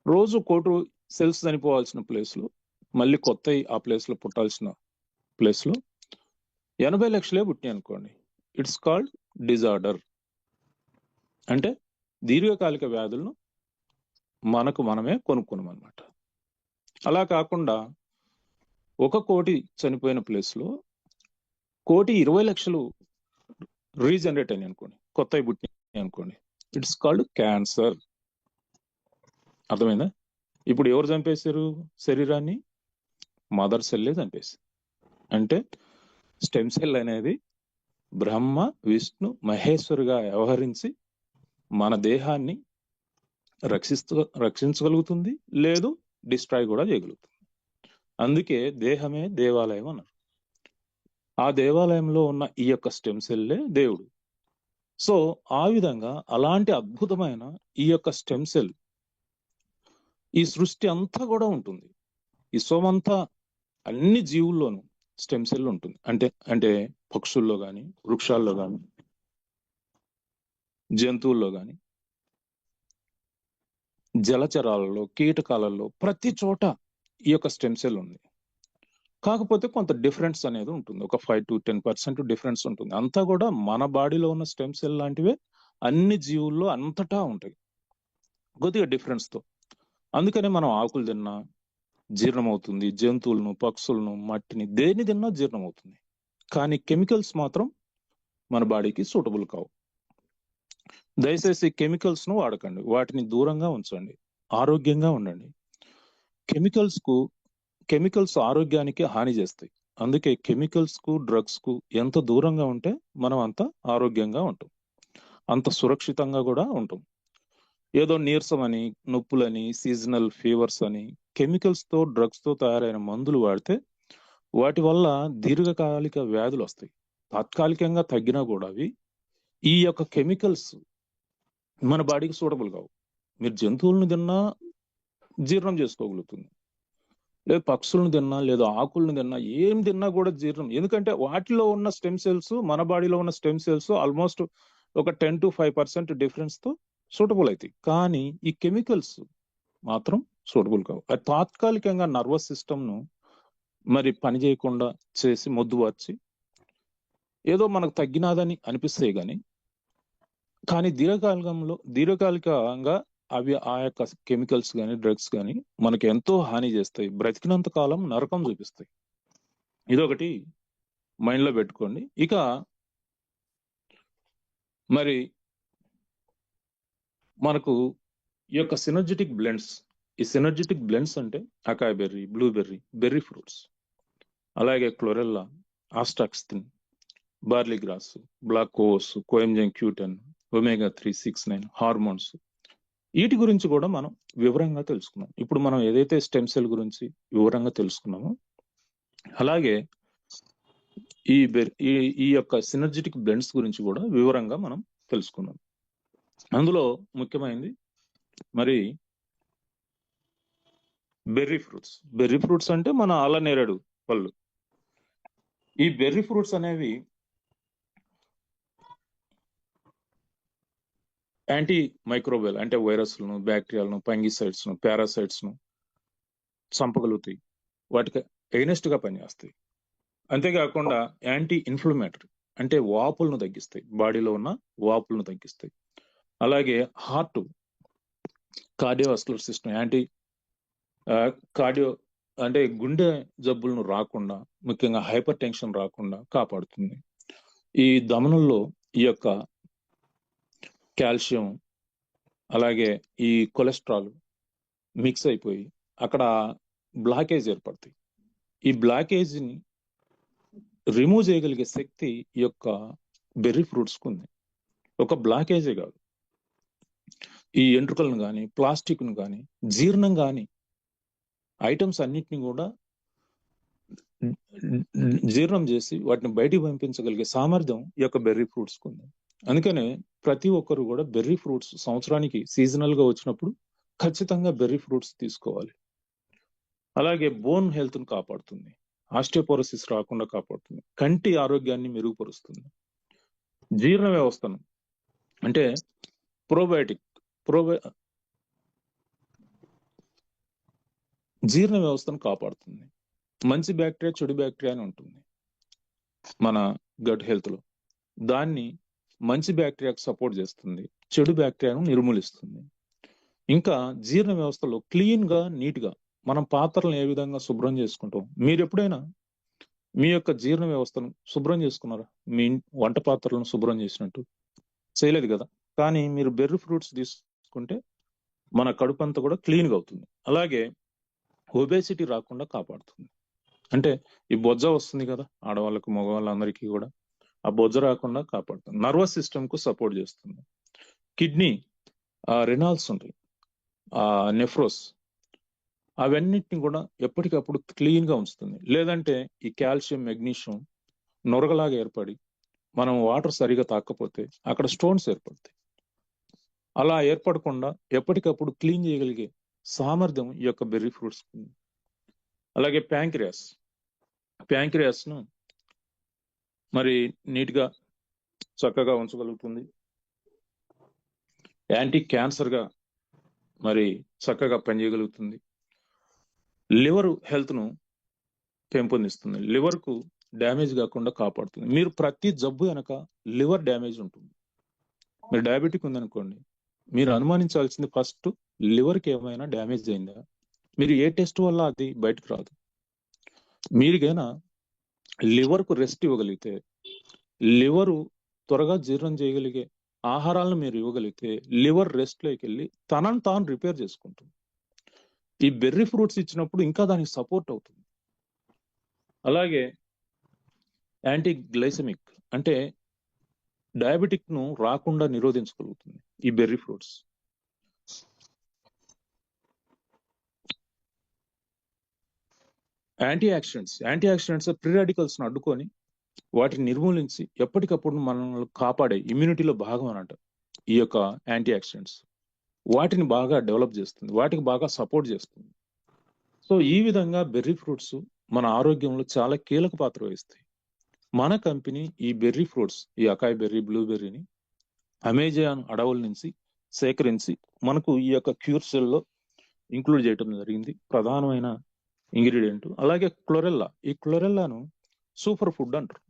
రోజు 1 కోటి సెల్స్ చనిపోవాల్సిన ప్లేస్ లో మళ్ళీ కొత్తవి ఆ ప్లేస్ లో పుట్టాల్సిన ప్లేస్ లో 80 లక్షలే పుట్టినాయి అనుకోండి. It's called disorder. అంటే దీర్ఘకాలిక వ్యాధులను మనమే కొనుక్కున్నాం అనమాట. అలా కాకుండా 1 కోటి చనిపోయిన ప్లేస్ లో 1,20,00,000 రీజనరేట్ అయినాయి అనుకోండి, కొత్తవి పుట్టినాయి అనుకోండి, ఇట్స్ కాల్డ్ క్యాన్సర్. అర్థమైందా? ఇప్పుడు ఎవరు చంపేశారు శరీరాన్ని? మదర్ సెల్లే చంపేసి. అంటే స్టెమ్ సెల్ అనేది బ్రహ్మ, విష్ణు, మహేశ్వరుగా వ్యవహరించి మన దేహాన్ని రక్షించగలుగుతుంది, లేదు డిస్ట్రాయ్ కూడా చేయగలుగుతుంది. అందుకే దేహమే దేవాలయం అన్నారు. ఆ దేవాలయంలో ఉన్న ఈ యొక్క స్టెమ్ సెల్లే దేవుడు. సో ఆ విధంగా అలాంటి అద్భుతమైన ఈ యొక్క స్టెమ్ సెల్ ఈ సృష్టి అంతా కూడా ఉంటుంది. ఈ సోమంతా అన్ని జీవుల్లోనూ స్టెమ్ సెల్ ఉంటుంది. అంటే పక్షుల్లో కానీ, వృక్షాల్లో కానీ, జంతువుల్లో కానీ, జలచరాలలో, కీటకాలలో, ప్రతి చోట ఈ యొక్క స్టెమ్ సెల్ ఉంది. కాకపోతే కొంత డిఫరెన్స్ అనేది ఉంటుంది, ఒక 5 to 10% డిఫరెన్స్ ఉంటుంది. అంతా కూడా మన బాడీలో ఉన్న స్టెమ్ సెల్ లాంటివే అన్ని జీవుల్లో అంతటా ఉంటాయి, కొద్దిగా డిఫరెన్స్ తో. అందుకనే మనం ఆకులు తిన్నా జీర్ణమవుతుంది, జంతువులను, పక్షులను, మట్టిని, దేన్ని తిన్నా జీర్ణమవుతుంది. కానీ కెమికల్స్ మాత్రం మన బాడీకి సూటబుల్ కావు. దయచేసి కెమికల్స్ ను వాడకండి, వాటిని దూరంగా ఉంచండి, ఆరోగ్యంగా ఉండండి. కెమికల్స్ ఆరోగ్యానికి హాని చేస్తాయి. అందుకే కెమికల్స్ కు, డ్రగ్స్ కు ఎంత దూరంగా ఉంటే మనం అంత ఆరోగ్యంగా ఉంటాం, అంత సురక్షితంగా కూడా ఉంటాం. ఏదో నీరసం అని, నొప్పులని, సీజనల్ ఫీవర్స్ అని, కెమికల్స్ తో డ్రగ్స్ తో తయారైన మందులు వాడితే వాటి వల్ల దీర్ఘకాలిక వ్యాధులు వస్తాయి. తాత్కాలికంగా తగ్గినా కూడా అవి ఈ యొక్క కెమికల్స్ మన బాడీకి సూటబుల్ కావు. మీరు జంతువులను తిన్నా జీర్ణం చేసుకోగలుగుతుంది, లేదు పక్షులను తిన్నా, లేదు ఆకులను తిన్నా, ఏం తిన్నా కూడా జీర్ణం. ఎందుకంటే వాటిలో ఉన్న స్టెమ్ సెల్స్ మన బాడీలో ఉన్న స్టెమ్ సెల్స్ ఆల్మోస్ట్ ఒక 10 to 5% డిఫరెన్స్ తో సూటబుల్ అవుతాయి. కానీ ఈ కెమికల్స్ మాత్రం సూటబుల్ కావు. అది తాత్కాలికంగా నర్వస్ సిస్టమ్ను మరి పని చేయకుండా చేసి మొద్దుబార్చి ఏదో మనకు తగ్గినాదని అనిపిస్తాయి కానీ దీర్ఘకాలికంగా అవి ఆ యొక్క కెమికల్స్ కానీ డ్రగ్స్ కానీ మనకి ఎంతో హాని చేస్తాయి, బ్రతికినంత కాలం నరకం చూపిస్తాయి. ఇదొకటి మైండ్ లో పెట్టుకోండి. ఇక మరి మనకు ఈ యొక్క సినర్జెటిక్ బ్లెండ్స్, ఈ సినర్జెటిక్ బ్లెండ్స్ అంటే acai berry, blueberry, berry fruits, అలాగే chlorella, astaxanthin, barley grass, black కోవోస్, కోఎంజన్ క్యూటన్, ఒమేగా 369 హార్మోన్స్, వీటి గురించి కూడా మనం వివరంగా తెలుసుకున్నాం. ఇప్పుడు మనం ఏదైతే స్టెమ్ సెల్ గురించి వివరంగా తెలుసుకున్నామో అలాగే ఈ యొక్క సినర్జెటిక్ బ్లెండ్స్ గురించి కూడా వివరంగా మనం తెలుసుకున్నాం. అందులో ముఖ్యమైనది మరి బెర్రీ ఫ్రూట్స్. బెర్రీ ఫ్రూట్స్ అంటే మన అల్లనేరేడు పళ్ళు. ఈ బెర్రీ ఫ్రూట్స్ అనేవి యాంటీ మైక్రోబియల్ అంటే వైరస్లను, బ్యాక్టీరియాలను, ఫంగిసైడ్స్ ను, పారాసైట్స్ ను చంపగలుగుతాయి, వాటికి ఎగనెస్ట్ గా పనిచేస్తాయి. అంతేకాకుండా యాంటీ ఇన్ఫ్లమేటరీ అంటే వాపులను తగ్గిస్తాయి, బాడీలో ఉన్న వాపులను తగ్గిస్తాయి. అలాగే హార్ట్, కార్డియోవాస్కులర్ సిస్టమ్, కార్డియో అంటే గుండె జబ్బులను రాకుండా, ముఖ్యంగా హైపర్ టెన్షన్ రాకుండా కాపాడుతుంది. ఈ దమనుల్లో ఈ యొక్క కాల్షియం అలాగే ఈ కొలెస్ట్రాల్ మిక్స్ అయిపోయి అక్కడ బ్లాకేజ్ ఏర్పడతాయి. ఈ బ్లాకేజ్ని రిమూవ్ చేయగలిగే శక్తి ఈ యొక్క బెర్రీ ఫ్రూట్స్కి ఉంది. ఒక బ్లాకేజే కాదు, ఈ ఎంట్రుకలను కానీ, ప్లాస్టిక్ను కానీ, జీర్ణం కానీ ఐటమ్స్ అన్నిటిని కూడా జీర్ణం చేసి వాటిని బయటికి పంపించగలిగే సామర్థ్యం ఈ యొక్క బెర్రీ ఫ్రూట్స్కి ఉంది. అందుకనే ప్రతి ఒక్కరు కూడా బెర్రీ ఫ్రూట్స్ సంవత్సరానికి సీజనల్ గా వచ్చినప్పుడు ఖచ్చితంగా బెర్రీ ఫ్రూట్స్ తీసుకోవాలి. అలాగే బోన్ హెల్త్ ను కాపాడుతుంది, ఆస్టియోపోరోసిస్ రాకుండా కాపాడుతుంది, కంటి ఆరోగ్యాన్ని మెరుగుపరుస్తుంది, జీర్ణ వ్యవస్థను అంటే జీర్ణ వ్యవస్థను కాపాడుతుంది. మంచి బ్యాక్టీరియా, చెడు బ్యాక్టీరియా అని ఉంటుంది మన గట్ హెల్త్ లో. దాన్ని మంచి బ్యాక్టీరియాకు సపోర్ట్ చేస్తుంది, చెడు బ్యాక్టీరియాను నిర్మూలిస్తుంది. ఇంకా జీర్ణ వ్యవస్థలో క్లీన్ గా, నీట్ గా మనం పాత్రలను ఏ విధంగా శుభ్రం చేసుకుంటాం, మీరు ఎప్పుడైనా మీ యొక్క జీర్ణ వ్యవస్థను శుభ్రం చేసుకున్నారా? మీ వంట పాత్రలను శుభ్రం చేసినట్టు చేయలేదు కదా. కానీ మీరు బెర్రీ ఫ్రూట్స్ తీసుకుంటే మన కడుపు అంతా కూడా క్లీన్ గా అవుతుంది. అలాగే ఒబేసిటీ రాకుండా కాపాడుతుంది. అంటే ఈ బొజ్జ వస్తుంది కదా ఆడవాళ్ళకు, మగవాళ్ళందరికీ కూడా, ఆ బొజ్జ రాకుండా కాపాడుతుంది. నర్వస్ సిస్టమ్ కు సపోర్ట్ చేస్తుంది. కిడ్నీ, రెనాల్స్ ఉంటాయి, నెఫ్రోస్, అవన్నిటిని కూడా ఎప్పటికప్పుడు క్లీన్ గా ఉంచుతుంది. లేదంటే ఈ కాల్షియం, మెగ్నీషియం నొరగలాగా ఏర్పడి మనం వాటర్ సరిగా తాకపోతే అక్కడ స్టోన్స్ ఏర్పడతాయి. అలా ఏర్పడకుండా ఎప్పటికప్పుడు క్లీన్ చేయగలిగే సామర్థ్యం ఈ యొక్క బెర్రీ ఫ్రూట్స్ ఉంది. అలాగే ప్యాంక్రియాస్ ను మరి నీట్ గా చక్కగా ఉంచగలుగుతుంది. యాంటీ క్యాన్సర్ గా మరి చక్కగా పనిచేయగలుగుతుంది. లివర్ హెల్త్ ను పెంపొందిస్తుంది, లివర్ కు డ్యామేజ్ కాకుండా కాపాడుతుంది. మీరు ప్రతి జబ్బు వెనక లివర్ డ్యామేజ్ ఉంటుంది. మీరు డయాబెటిక్ ఉందనుకోండి, మీరు అనుమానించాల్సింది ఫస్ట్ లివర్కి ఏమైనా డ్యామేజ్ అయిందా. మీరు ఏ టెస్ట్ వల్ల అది బయటకు రాదు. మీరుగైనా లివర్కు రెస్ట్ ఇవ్వగలిగితే, లివరు త్వరగా జీర్ణం చేయగలిగే ఆహారాలను మీరు ఇవ్వగలిగితే లివర్ రెస్ట్ లోకి వెళ్ళి తనను తాను రిపేర్ చేసుకుంటుంది. ఈ బెర్రీ ఫ్రూట్స్ ఇచ్చినప్పుడు ఇంకా దానికి సపోర్ట్ అవుతుంది. అలాగే యాంటీ గ్లైసెమిక్ అంటే డయాబెటిక్ ను రాకుండా నిరోధించగలుగుతుంది ఈ berry fruits. Antioxidants free radicals ను అడ్డుకొని వాటిని నిర్మూలించి ఎప్పటికప్పుడు మనల్ని కాపాడే ఇమ్యూనిటీలో భాగం అన్నట్ట ఈ యొక్క యాంటీ ఆక్సిడెంట్స్. వాటిని బాగా డెవలప్ చేస్తుంది, వాటికి బాగా సపోర్ట్ చేస్తుంది. సో ఈ విధంగా బెర్రీ ఫ్రూట్స్ మన ఆరోగ్యంలో చాలా కీలక పాత్ర వహిస్తాయి. మన కంపెనీ ఈ బెర్రీ ఫ్రూట్స్, ఈ అకాయ్ బెర్రీ, బ్లూబెర్రీని అమెజాన్ అడవుల నుంచి సేకరించి మనకు ఈ యొక్క క్యూర్ సెల్ లో ఇంక్లూడ్ చేయడం జరిగింది. ప్రధానమైన ఇంగ్రీడియంట్. అలాగే క్లోరెల్లా, ఈ క్లోరెల్లాను సూపర్ ఫుడ్ అంటారు.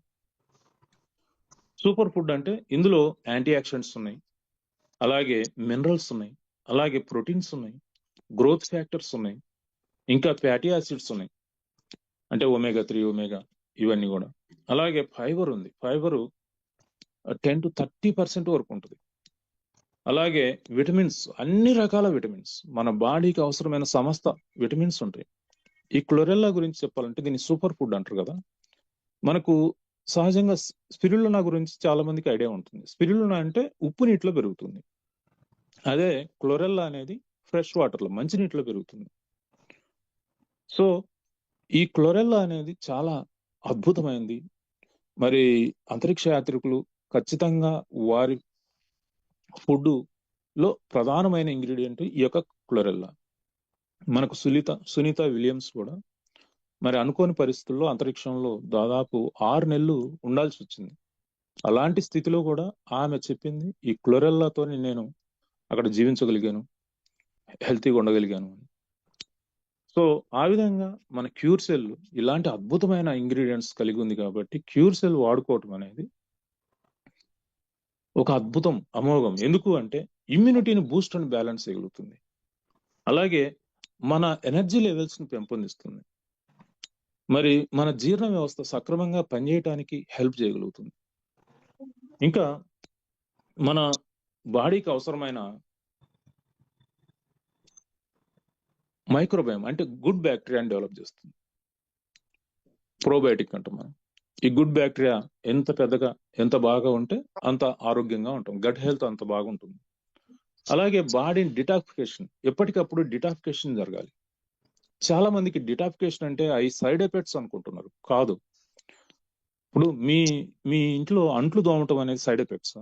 సూపర్ ఫుడ్ అంటే ఇందులో యాంటీ ఆక్సిడెంట్స్ ఉన్నాయి, అలాగే మినరల్స్ ఉన్నాయి, అలాగే ప్రోటీన్స్ ఉన్నాయి, గ్రోత్ ఫ్యాక్టర్స్ ఉన్నాయి, ఇంకా ఫ్యాటీ యాసిడ్స్ ఉన్నాయి, అంటే omega-3 ఒమేగా ఇవన్నీ కూడా. అలాగే ఫైబర్ ఉంది, ఫైబరు 10 to 30% వరకు ఉంటుంది. అలాగే విటమిన్స్, అన్ని రకాల విటమిన్స్, మన బాడీకి అవసరమైన సమస్త విటమిన్స్ ఉంటాయి. ఈ క్లోరెల్లా గురించి చెప్పాలంటే దీన్ని సూపర్ ఫుడ్ అంటారు కదా. మనకు సహజంగా స్పిరులినా గురించి చాలా మందికి ఐడియా ఉంటుంది. స్పిరులినా అంటే ఉప్పు నీటిలో పెరుగుతుంది. అదే క్లోరెల్లా అనేది ఫ్రెష్ వాటర్లో, మంచి నీటిలో పెరుగుతుంది. సో ఈ క్లోరెల్లా అనేది చాలా అద్భుతమైనది. మరి అంతరిక్ష యాత్రికులు ఖచ్చితంగా వారి ఫుడ్ లో ప్రధానమైన ఇంగ్రీడియంట్ ఈ యొక్క క్లోరెల్లా. మనకు సునీత విలియమ్స్ కూడా మరి అనుకోని పరిస్థితుల్లో అంతరిక్షంలో దాదాపు 6 నెలలు ఉండాల్సి వచ్చింది. అలాంటి స్థితిలో కూడా ఆమె చెప్పింది, ఈ క్లోరెల్లాతో నేను అక్కడ జీవించగలిగాను, హెల్తీగా ఉండగలిగాను. సో ఆ విధంగా మన క్యూర్ సెల్ ఇలాంటి అద్భుతమైన ఇంగ్రీడియంట్స్ కలిగి ఉంది కాబట్టి క్యూర్ సెల్ వాడుకోవటం అనేది ఒక అద్భుతం, అమోఘం. ఎందుకు అంటే ఇమ్యూనిటీని బూస్ట్ అండ్ బ్యాలెన్స్ చేయగలుగుతుంది, అలాగే మన ఎనర్జీ లెవెల్స్ ని పెంపొందిస్తుంది, మరి మన జీర్ణ వ్యవస్థ సక్రమంగా పనిచేయటానికి హెల్ప్ చేయగలుగుతుంది. ఇంకా మన బాడీకి అవసరమైన మైక్రోబయోమ్ అంటే గుడ్ బ్యాక్టీరియాని డెవలప్ చేస్తుంది. ప్రోబయోటిక్ అంటాం మనం. ఈ గుడ్ బ్యాక్టీరియా ఎంత పెద్దగా, ఎంత బాగా ఉంటే అంత ఆరోగ్యంగా ఉంటాం, గట్ హెల్త్ అంత బాగుంటుంది. అలాగే బాడీని డిటాక్సిఫికేషన్, ఎప్పటికప్పుడు డిటాక్సిఫికేషన్ జరగాలి. చాలా మందికి డిటాక్సిఫికేషన్ అంటే అవి సైడ్ ఎఫెక్ట్స్ అనుకుంటున్నారు. కాదు. ఇప్పుడు మీ ఇంట్లో అంట్లు దోమటం అనేది సైడ్ ఎఫెక్ట్స్,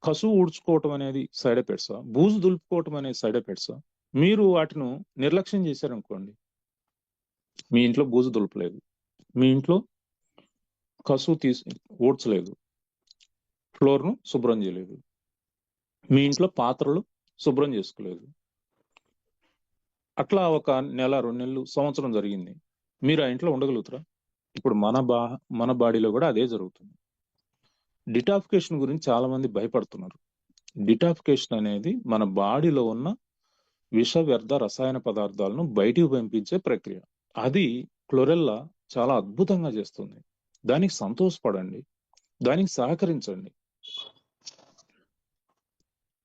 కసువు ఊడ్చుకోవటం అనేది సైడ్ ఎఫెక్ట్స్, బూజు దులుపుకోవటం అనేది సైడ్ ఎఫెక్ట్స్. మీరు వాటిని నిర్లక్ష్యం చేశారనుకోండి, మీ ఇంట్లో బూజు దులపలేదు, మీ ఇంట్లో కసువు ఊడ్చలేదు, ఫ్లోర్ను శుభ్రం చేయలేదు, మీ ఇంట్లో పాత్రలు శుభ్రం చేసుకోలేదు, అట్లా ఒక నెల, 2 నెలలు, సంవత్సరం జరిగింది, మీరు ఆ ఇంట్లో ఉండగలుగుతారా? ఇప్పుడు మన బాడీలో కూడా అదే జరుగుతుంది. డిటాక్సిఫికేషన్ గురించి చాలా మంది భయపడుతున్నారు. డిటాక్సిఫికేషన్ అనేది మన బాడీలో ఉన్న విష వ్యర్థ రసాయన పదార్థాలను బయటికి పంపించే ప్రక్రియ. అది క్లోరెల్లా చాలా అద్భుతంగా చేస్తుంది. దానికి సంతోషపడండి, దానికి సహకరించండి.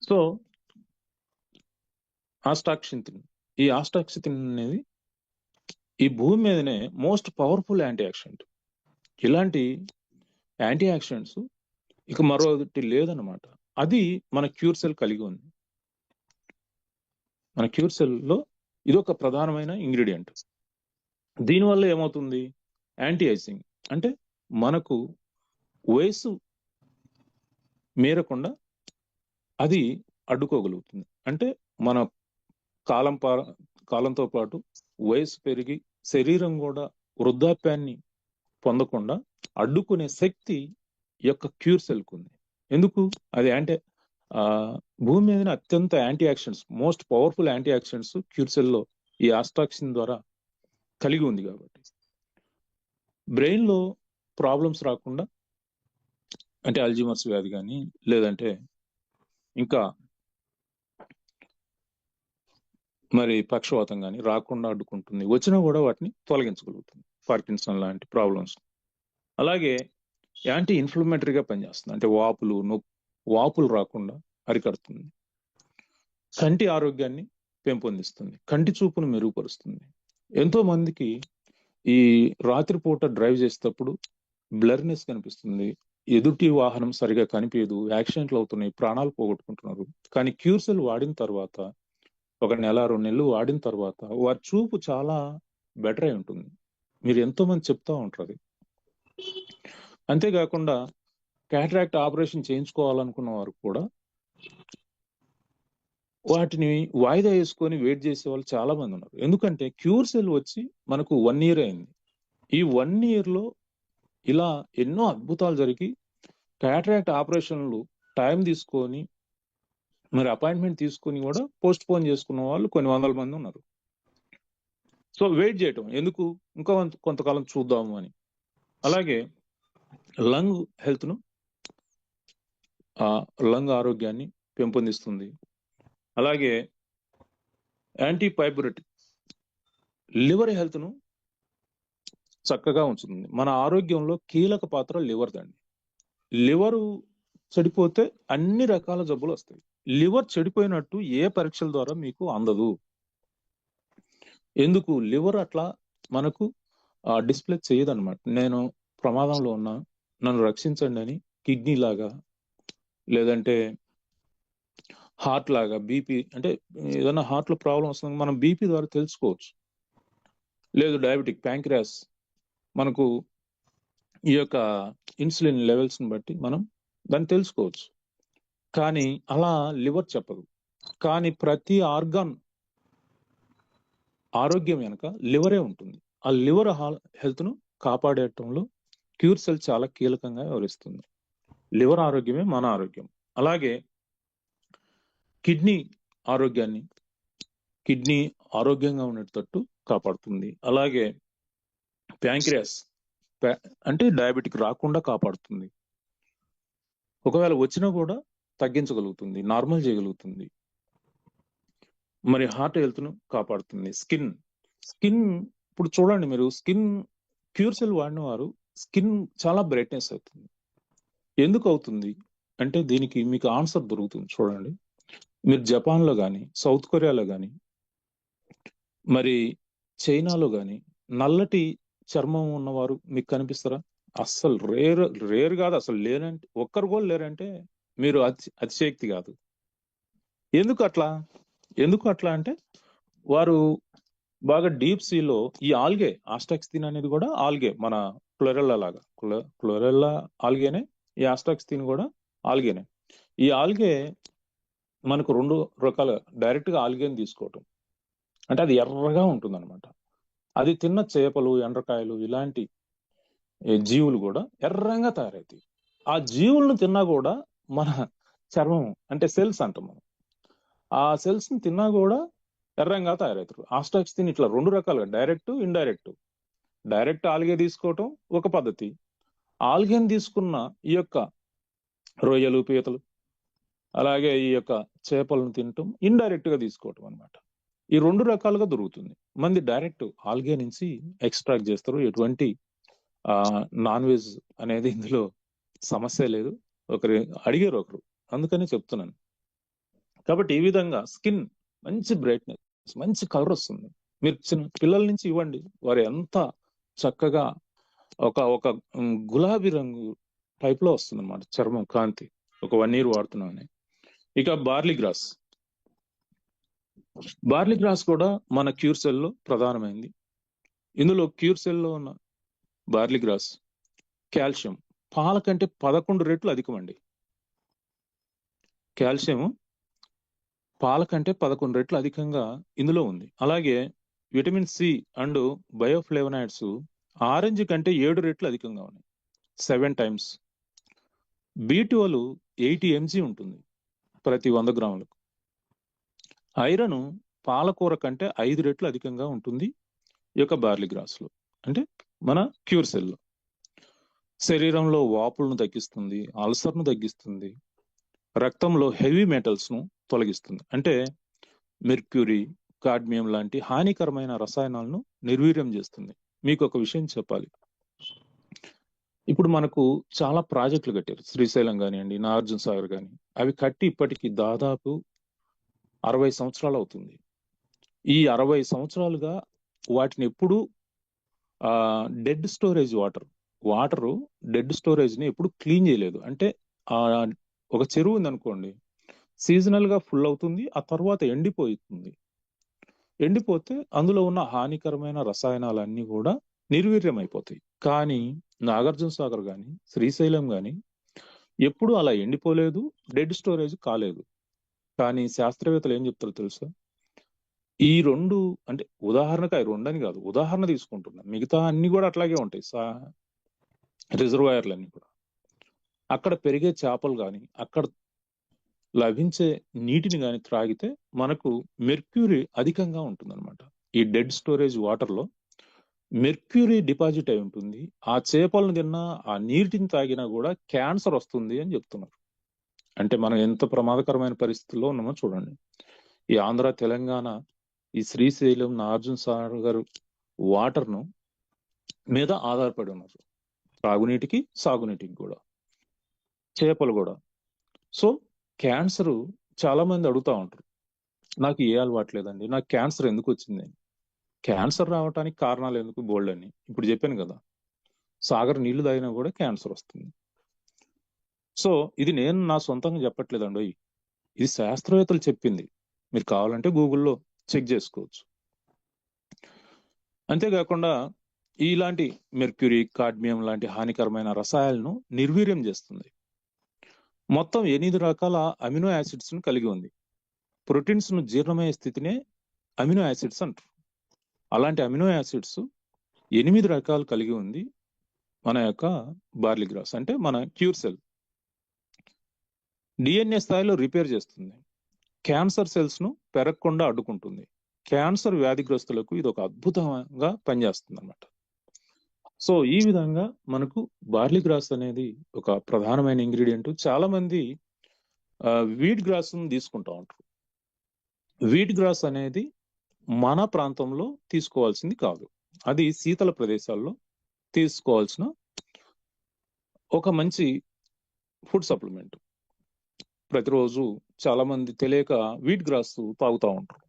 సో ఆస్టాక్సింథిన్, ఈ ఆస్టాక్సింథిన్ అనేది ఈ భూమి మీదనే మోస్ట్ పవర్ఫుల్ యాంటీ ఆక్సిడెంట్. ఇలాంటి యాంటీ ఆక్సిడెంట్స్ ఇక మరొకటి లేదన్నమాట. అది మన క్యూర్ సెల్ కలిగి ఉంది. మన క్యూర్ సెల్ లో ఇదొక ప్రధానమైన ఇంగ్రీడియంట్. దీనివల్ల ఏమవుతుంది? యాంటీ ఏజింగ్ అంటే మనకు వయసు మీరకుండా అది అడ్డుకోగలుగుతుంది. అంటే మన కాలంతో పాటు వయసు పెరిగి శరీరం కూడా వృద్ధాప్యాన్ని పొందకుండా అడ్డుకునే శక్తి యొక్క క్యూర్ సెల్కు ఉంది. ఎందుకు? అది భూమి మీద అత్యంత antioxidants, most powerful antioxidants cure cell లో ఈ ఆస్టాక్సిన్ ద్వారా కలిగి ఉంది కాబట్టి బ్రెయిన్ లో ప్రాబ్లమ్స్ రాకుండా, అంటే అల్జీమర్స్ వ్యాధి కానీ లేదంటే ఇంకా మరి పక్షవాతం కానీ రాకుండా అడ్డుకుంటుంది. వచ్చినా కూడా వాటిని తొలగించగలుగుతుంది, పార్కిన్సన్ లాంటి ప్రాబ్లమ్స్. అలాగే యాంటీ ఇన్ఫ్లమేటరీగా పనిచేస్తుంది, అంటే వాపులు రాకుండా అరికడుతుంది. కంటి ఆరోగ్యాన్ని పెంపొందిస్తుంది, కంటి చూపును మెరుగుపరుస్తుంది. ఎంతో మందికి ఈ రాత్రిపూట డ్రైవ్ చేసేటప్పుడు బ్లర్నెస్ కనిపిస్తుంది, ఎదుటి వాహనం సరిగా కనిపించదు, యాక్సిడెంట్లు అవుతున్నాయి, ప్రాణాలు పోగొట్టుకుంటున్నారు. కానీ క్యూర్ సెల్ వాడిన తర్వాత ఒక నెల 2 నెలలు వాడిన తర్వాత వారి చూపు చాలా బెటర్ అయి ఉంటుంది. మీరు ఎంతో మంది చెప్తా ఉంటారు. అంతేకాకుండా క్యాటరాక్ట్ ఆపరేషన్ చేయించుకోవాలనుకున్న వారు కూడా వాటిని వాయిదా వేసుకొని వెయిట్ చేసే వాళ్ళు చాలా మంది ఉన్నారు. ఎందుకంటే క్యూర్ సెల్ వచ్చి మనకు 1 year అయింది. ఈ 1 year లో ఇలా ఎన్నో అద్భుతాలు జరిగి క్యాటరాక్ట్ ఆపరేషన్లు టైం తీసుకొని మరి అపాయింట్మెంట్ తీసుకొని కూడా పోస్ట్ పోన్ చేసుకున్న వాళ్ళు కొన్ని వందల మంది ఉన్నారు. సో వెయిట్ చేయటం ఎందుకు, ఇంకా కొంతకాలం చూద్దాము అని. అలాగే లంగ్ హెల్త్ను, లంగ్ ఆరోగ్యాన్ని పెంపొందిస్తుంది. అలాగే యాంటీపైబరెటిక్ లివర్ హెల్త్ను చక్కగా ఉంచుతుంది. మన ఆరోగ్యంలో కీలక పాత్ర లివర్ దండి. లివరు చెడిపోతే అన్ని రకాల జబ్బులు వస్తాయి. లివర్ చెడిపోయినట్టు ఏ పరీక్షల ద్వారా మీకు అందదు. ఎందుకు, లివర్ అట్లా మనకు డిస్ప్లే చేయదన్నమాట. నేను ప్రమాదంలో ఉన్నా, నన్ను రక్షించండి అని కిడ్నీ లాగా, లేదంటే హార్ట్ లాగా, బీపీ అంటే ఏదైనా హార్ట్ లో ప్రాబ్లం వస్తుంది మనం బీపీ ద్వారా తెలుసుకోవచ్చు. లేదు డయాబెటిక్ ప్యాంక్రియాస్, మనకు ఈ యొక్క ఇన్సులిన్ లెవెల్స్ ని బట్టి మనం దాన్ని తెలుసుకోవచ్చు. కానీ అలా లివర్ చెప్పదు. కానీ ప్రతి ఆర్గాన్ ఆరోగ్యం వెనక లివరే ఉంటుంది. ఆ లివర్ హెల్త్ ను కాపాడేయటంలో క్యూర్ సెల్ చాలా కీలకంగా వ్యవహరిస్తుంది. లివర్ ఆరోగ్యమే మన ఆరోగ్యం. అలాగే కిడ్నీ ఆరోగ్యంగా ఉండేటట్టు కాపాడుతుంది. అలాగే ప్యాంక్రియాస్ అంటే డయాబెటిక్ రాకుండా కాపాడుతుంది. ఒకవేళ వచ్చినా కూడా తగ్గించగలుగుతుంది, నార్మల్ చేయగలుగుతుంది. మరి హార్ట్ హెల్త్ ను కాపాడుతుంది. స్కిన్ ఇప్పుడు చూడండి, మీరు స్కిన్ క్యూర్ సెల్ వాడిన వారు స్కిన్ చాలా బ్రైట్నెస్ అవుతుంది. ఎందుకు అవుతుంది అంటే దీనికి మీకు ఆన్సర్ దొరుకుతుంది. చూడండి, మీరు జపాన్లో కానీ, సౌత్ కొరియాలో కానీ, మరి చైనాలో కానీ నల్లటి చర్మం ఉన్నవారు మీకు కనిపిస్తారా? అస్సలు రేర్ కాదు, అసలు లేరంటే ఒక్కరు కూడా లేరంటే మీరు అతిశయక్తి కాదు. ఎందుకు అట్లా అంటే వారు బాగా డీప్ సీలో ఈ ఆల్గే, ఆస్టాక్సిన్ అనేది కూడా ఆల్గే, మన క్లోరెల్లా లాగా, క్లోరెల్లా ఆల్గేనే, ఈ ఆస్టాక్సిన్ కూడా ఆల్గేనే. ఈ ఆల్గే మనకు 2 రకాల, డైరెక్ట్ గా ఆల్గేని తీసుకోవటం అంటే అది ఎర్రగా ఉంటుంది అనమాట. అది తిన్న చేపలు, ఎండ్రకాయలు ఇలాంటి జీవులు కూడా ఎర్రంగా తయారవుతాయి. ఆ జీవులను తిన్నా కూడా మన చర్మం అంటే సెల్స్ అంటాం మనం, ఆ సెల్స్ ని తిన్నా కూడా ఎర్రంగా తయారవుతారు. ఆస్టాక్సిన్ ఇట్లా 2 రకాలుగా, డైరెక్ట్, ఇండైరెక్ట్. డైరెక్ట్ ఆల్గే తీసుకోవటం ఒక పద్ధతి. ఆల్గేని తీసుకున్న ఈ యొక్క రొయ్యలు, పీతలు, అలాగే ఈ యొక్క చేపలను తినటం ఇండైరెక్ట్ గా తీసుకోవటం అనమాట. ఈ 2 రకాలుగా దొరుకుతుంది. మంది డైరెక్ట్ ఆల్గే నుంచి ఎక్స్ట్రాక్ట్ చేస్తారు. ఎటువంటి నాన్ వెజ్ అనేది ఇందులో సమస్య లేదు. అడిగారు ఒకరు, అందుకని చెప్తున్నాను. కాబట్టి ఈ విధంగా స్కిన్ మంచి బ్రైట్నెస్, మంచి కలర్ వస్తుంది. మీరు చిన్న పిల్లల నుంచి ఇవ్వండి, వారు ఎంత చక్కగా ఒక గులాబీ రంగు టైప్ లో వస్తుంది అన్నమాట చర్మం, కాంతి. ఒక 1 year వాడుతున్నామని. ఇక బార్లీ గ్రాస్ కూడా మన క్యూర్ సెల్ లో ప్రధానమైంది. ఇందులో క్యూర్ సెల్ లో ఉన్న బార్లీ గ్రాస్ కాల్షియం పాల కంటే 11 రెట్లు అధికమండి. కాల్షియం పాల కంటే 11 రెట్లు అధికంగా ఇందులో ఉంది. అలాగే vitamin C and bioflavonoids orange కంటే 7 రెట్లు అధికంగా ఉన్నాయి, 7 times. B12 80 mg ఉంటుంది ప్రతి 100 గ్రాములకు. ఐరన్ పాలకూర కంటే 5 రెట్లు అధికంగా ఉంటుంది ఈ యొక్క బార్లీ గ్రాస్ లో, అంటే మన క్యూర్ సెల్. శరీరంలో వాపులను తగ్గిస్తుంది, అల్సర్ను తగ్గిస్తుంది, రక్తంలో హెవీ మెటల్స్ ను తొలగిస్తుంది. అంటే మెర్క్యూరీ, కాడ్మియం లాంటి హానికరమైన రసాయనాలను నిర్వీర్యం చేస్తుంది. మీకు ఒక విషయం చెప్పాలి, ఇప్పుడు మనకు చాలా ప్రాజెక్టులు కట్టారు, శ్రీశైలం కానివ్వండి, నాగార్జున సాగర్ కానీ. అవి కట్టి ఇప్పటికి దాదాపు 60 సంవత్సరాలు అవుతుంది. ఈ 60 సంవత్సరాలుగా వాటిని ఎప్పుడు dead storage water dead storage ని ఎప్పుడు క్లీన్ చేయలేదు. అంటే ఒక చెరువు ఉంది అనుకోండి, సీజనల్ గా ఫుల్ అవుతుంది, ఆ తర్వాత ఎండిపోతుంది. ఎండిపోతే అందులో ఉన్న హానికరమైన రసాయనాలన్నీ కూడా నిర్వీర్యం అయిపోతాయి. కానీ నాగార్జున సాగర్ కానీ శ్రీశైలం కానీ ఎప్పుడు అలా ఎండిపోలేదు, డెడ్ స్టోరేజ్ కాలేదు. కానీ శాస్త్రవేత్తలు ఏం చెప్తారో తెలుసా? ఈ రెండు అంటే ఉదాహరణకు అవి రెండని కాదు, ఉదాహరణ తీసుకుంటున్నా, మిగతా అన్ని కూడా అట్లాగే ఉంటాయి. రిజర్వాయర్లన్నీ కూడా అక్కడ పెరిగే చేపలు కానీ అక్కడ లభించే నీటిని కానీ త్రాగితే మనకు మెర్క్యూరీ అధికంగా ఉంటుందన్నమాట. ఈ డెడ్ స్టోరేజ్ వాటర్ లో మెర్క్యూరీ డిపాజిట్ అయి ఉంటుంది. ఆ చేపలను తిన్నా ఆ నీటిని తాగినా కూడా క్యాన్సర్ వస్తుంది అని చెప్తున్నారు. అంటే మనం ఎంత ప్రమాదకరమైన పరిస్థితుల్లో ఉన్నామో చూడండి. ఈ ఆంధ్ర, తెలంగాణ, ఈ శ్రీశైలం, నాగార్జున సాగర్ వాటర్ ను మీద ఆధారపడి ఉన్నారు, తాగునీటికి సాగునీటికి కూడా, చేపలు కూడా. సో క్యాన్సర్ చాలా మంది అడుగుతా ఉంటారు, నాకు ఏ అలవాటు లేదండి, నాకు క్యాన్సర్ ఎందుకు వచ్చింది? క్యాన్సర్ రావడానికి కారణాలు ఎందుకు బోల్డ్ అని ఇప్పుడు చెప్పాను కదా. సాగర్ నీళ్లు తాగినా కూడా క్యాన్సర్ వస్తుంది. సో ఇది నేను నా సొంతంగా చెప్పట్లేదండి, ఇది శాస్త్రవేత్తలు చెప్పింది. మీరు కావాలంటే గూగుల్లో చెక్ చేసుకోవచ్చు. అంతేకాకుండా ఇలాంటి మెర్క్యూరీ, కాడ్మియం లాంటి హానికరమైన రసాయనాలను నిర్వీర్యం చేస్తుంది. మొత్తం 8 రకాల అమినో యాసిడ్స్ ను కలిగి ఉంది. ప్రోటీన్స్ ను జీర్ణమయ్యే స్థితినే అమినో యాసిడ్స్ అంటారు. అలాంటి అమినో యాసిడ్స్ 8 రకాలు కలిగి ఉంది మన యొక్క బార్లీ గ్రాస్, అంటే మన క్యూర్ సెల్. డిఎన్ఏ స్థాయిలో రిపేర్ చేస్తుంది, క్యాన్సర్ సెల్స్ ను పెరగకుండా అడ్డుకుంటుంది. క్యాన్సర్ వ్యాధిగ్రస్తులకు ఇది ఒక అద్భుతంగా పనిచేస్తుంది అన్నమాట. సో ఈ విధంగా మనకు బార్లీ గ్రాస్ అనేది ఒక ప్రధానమైన ఇంగ్రీడియంట్. చాలా మంది వీట్ గ్రాస్ తీసుకుంటా ఉంటారు. వీట్ గ్రాస్ అనేది మన ప్రాంతంలో తీసుకోవాల్సింది కాదు, అది శీతల ప్రదేశాల్లో తీసుకోవాల్సిన ఒక మంచి ఫుడ్ సప్లిమెంట్. ప్రతిరోజు చాలా మంది తెలియక వీట్ గ్రాస్ తాగుతూ ఉంటారు.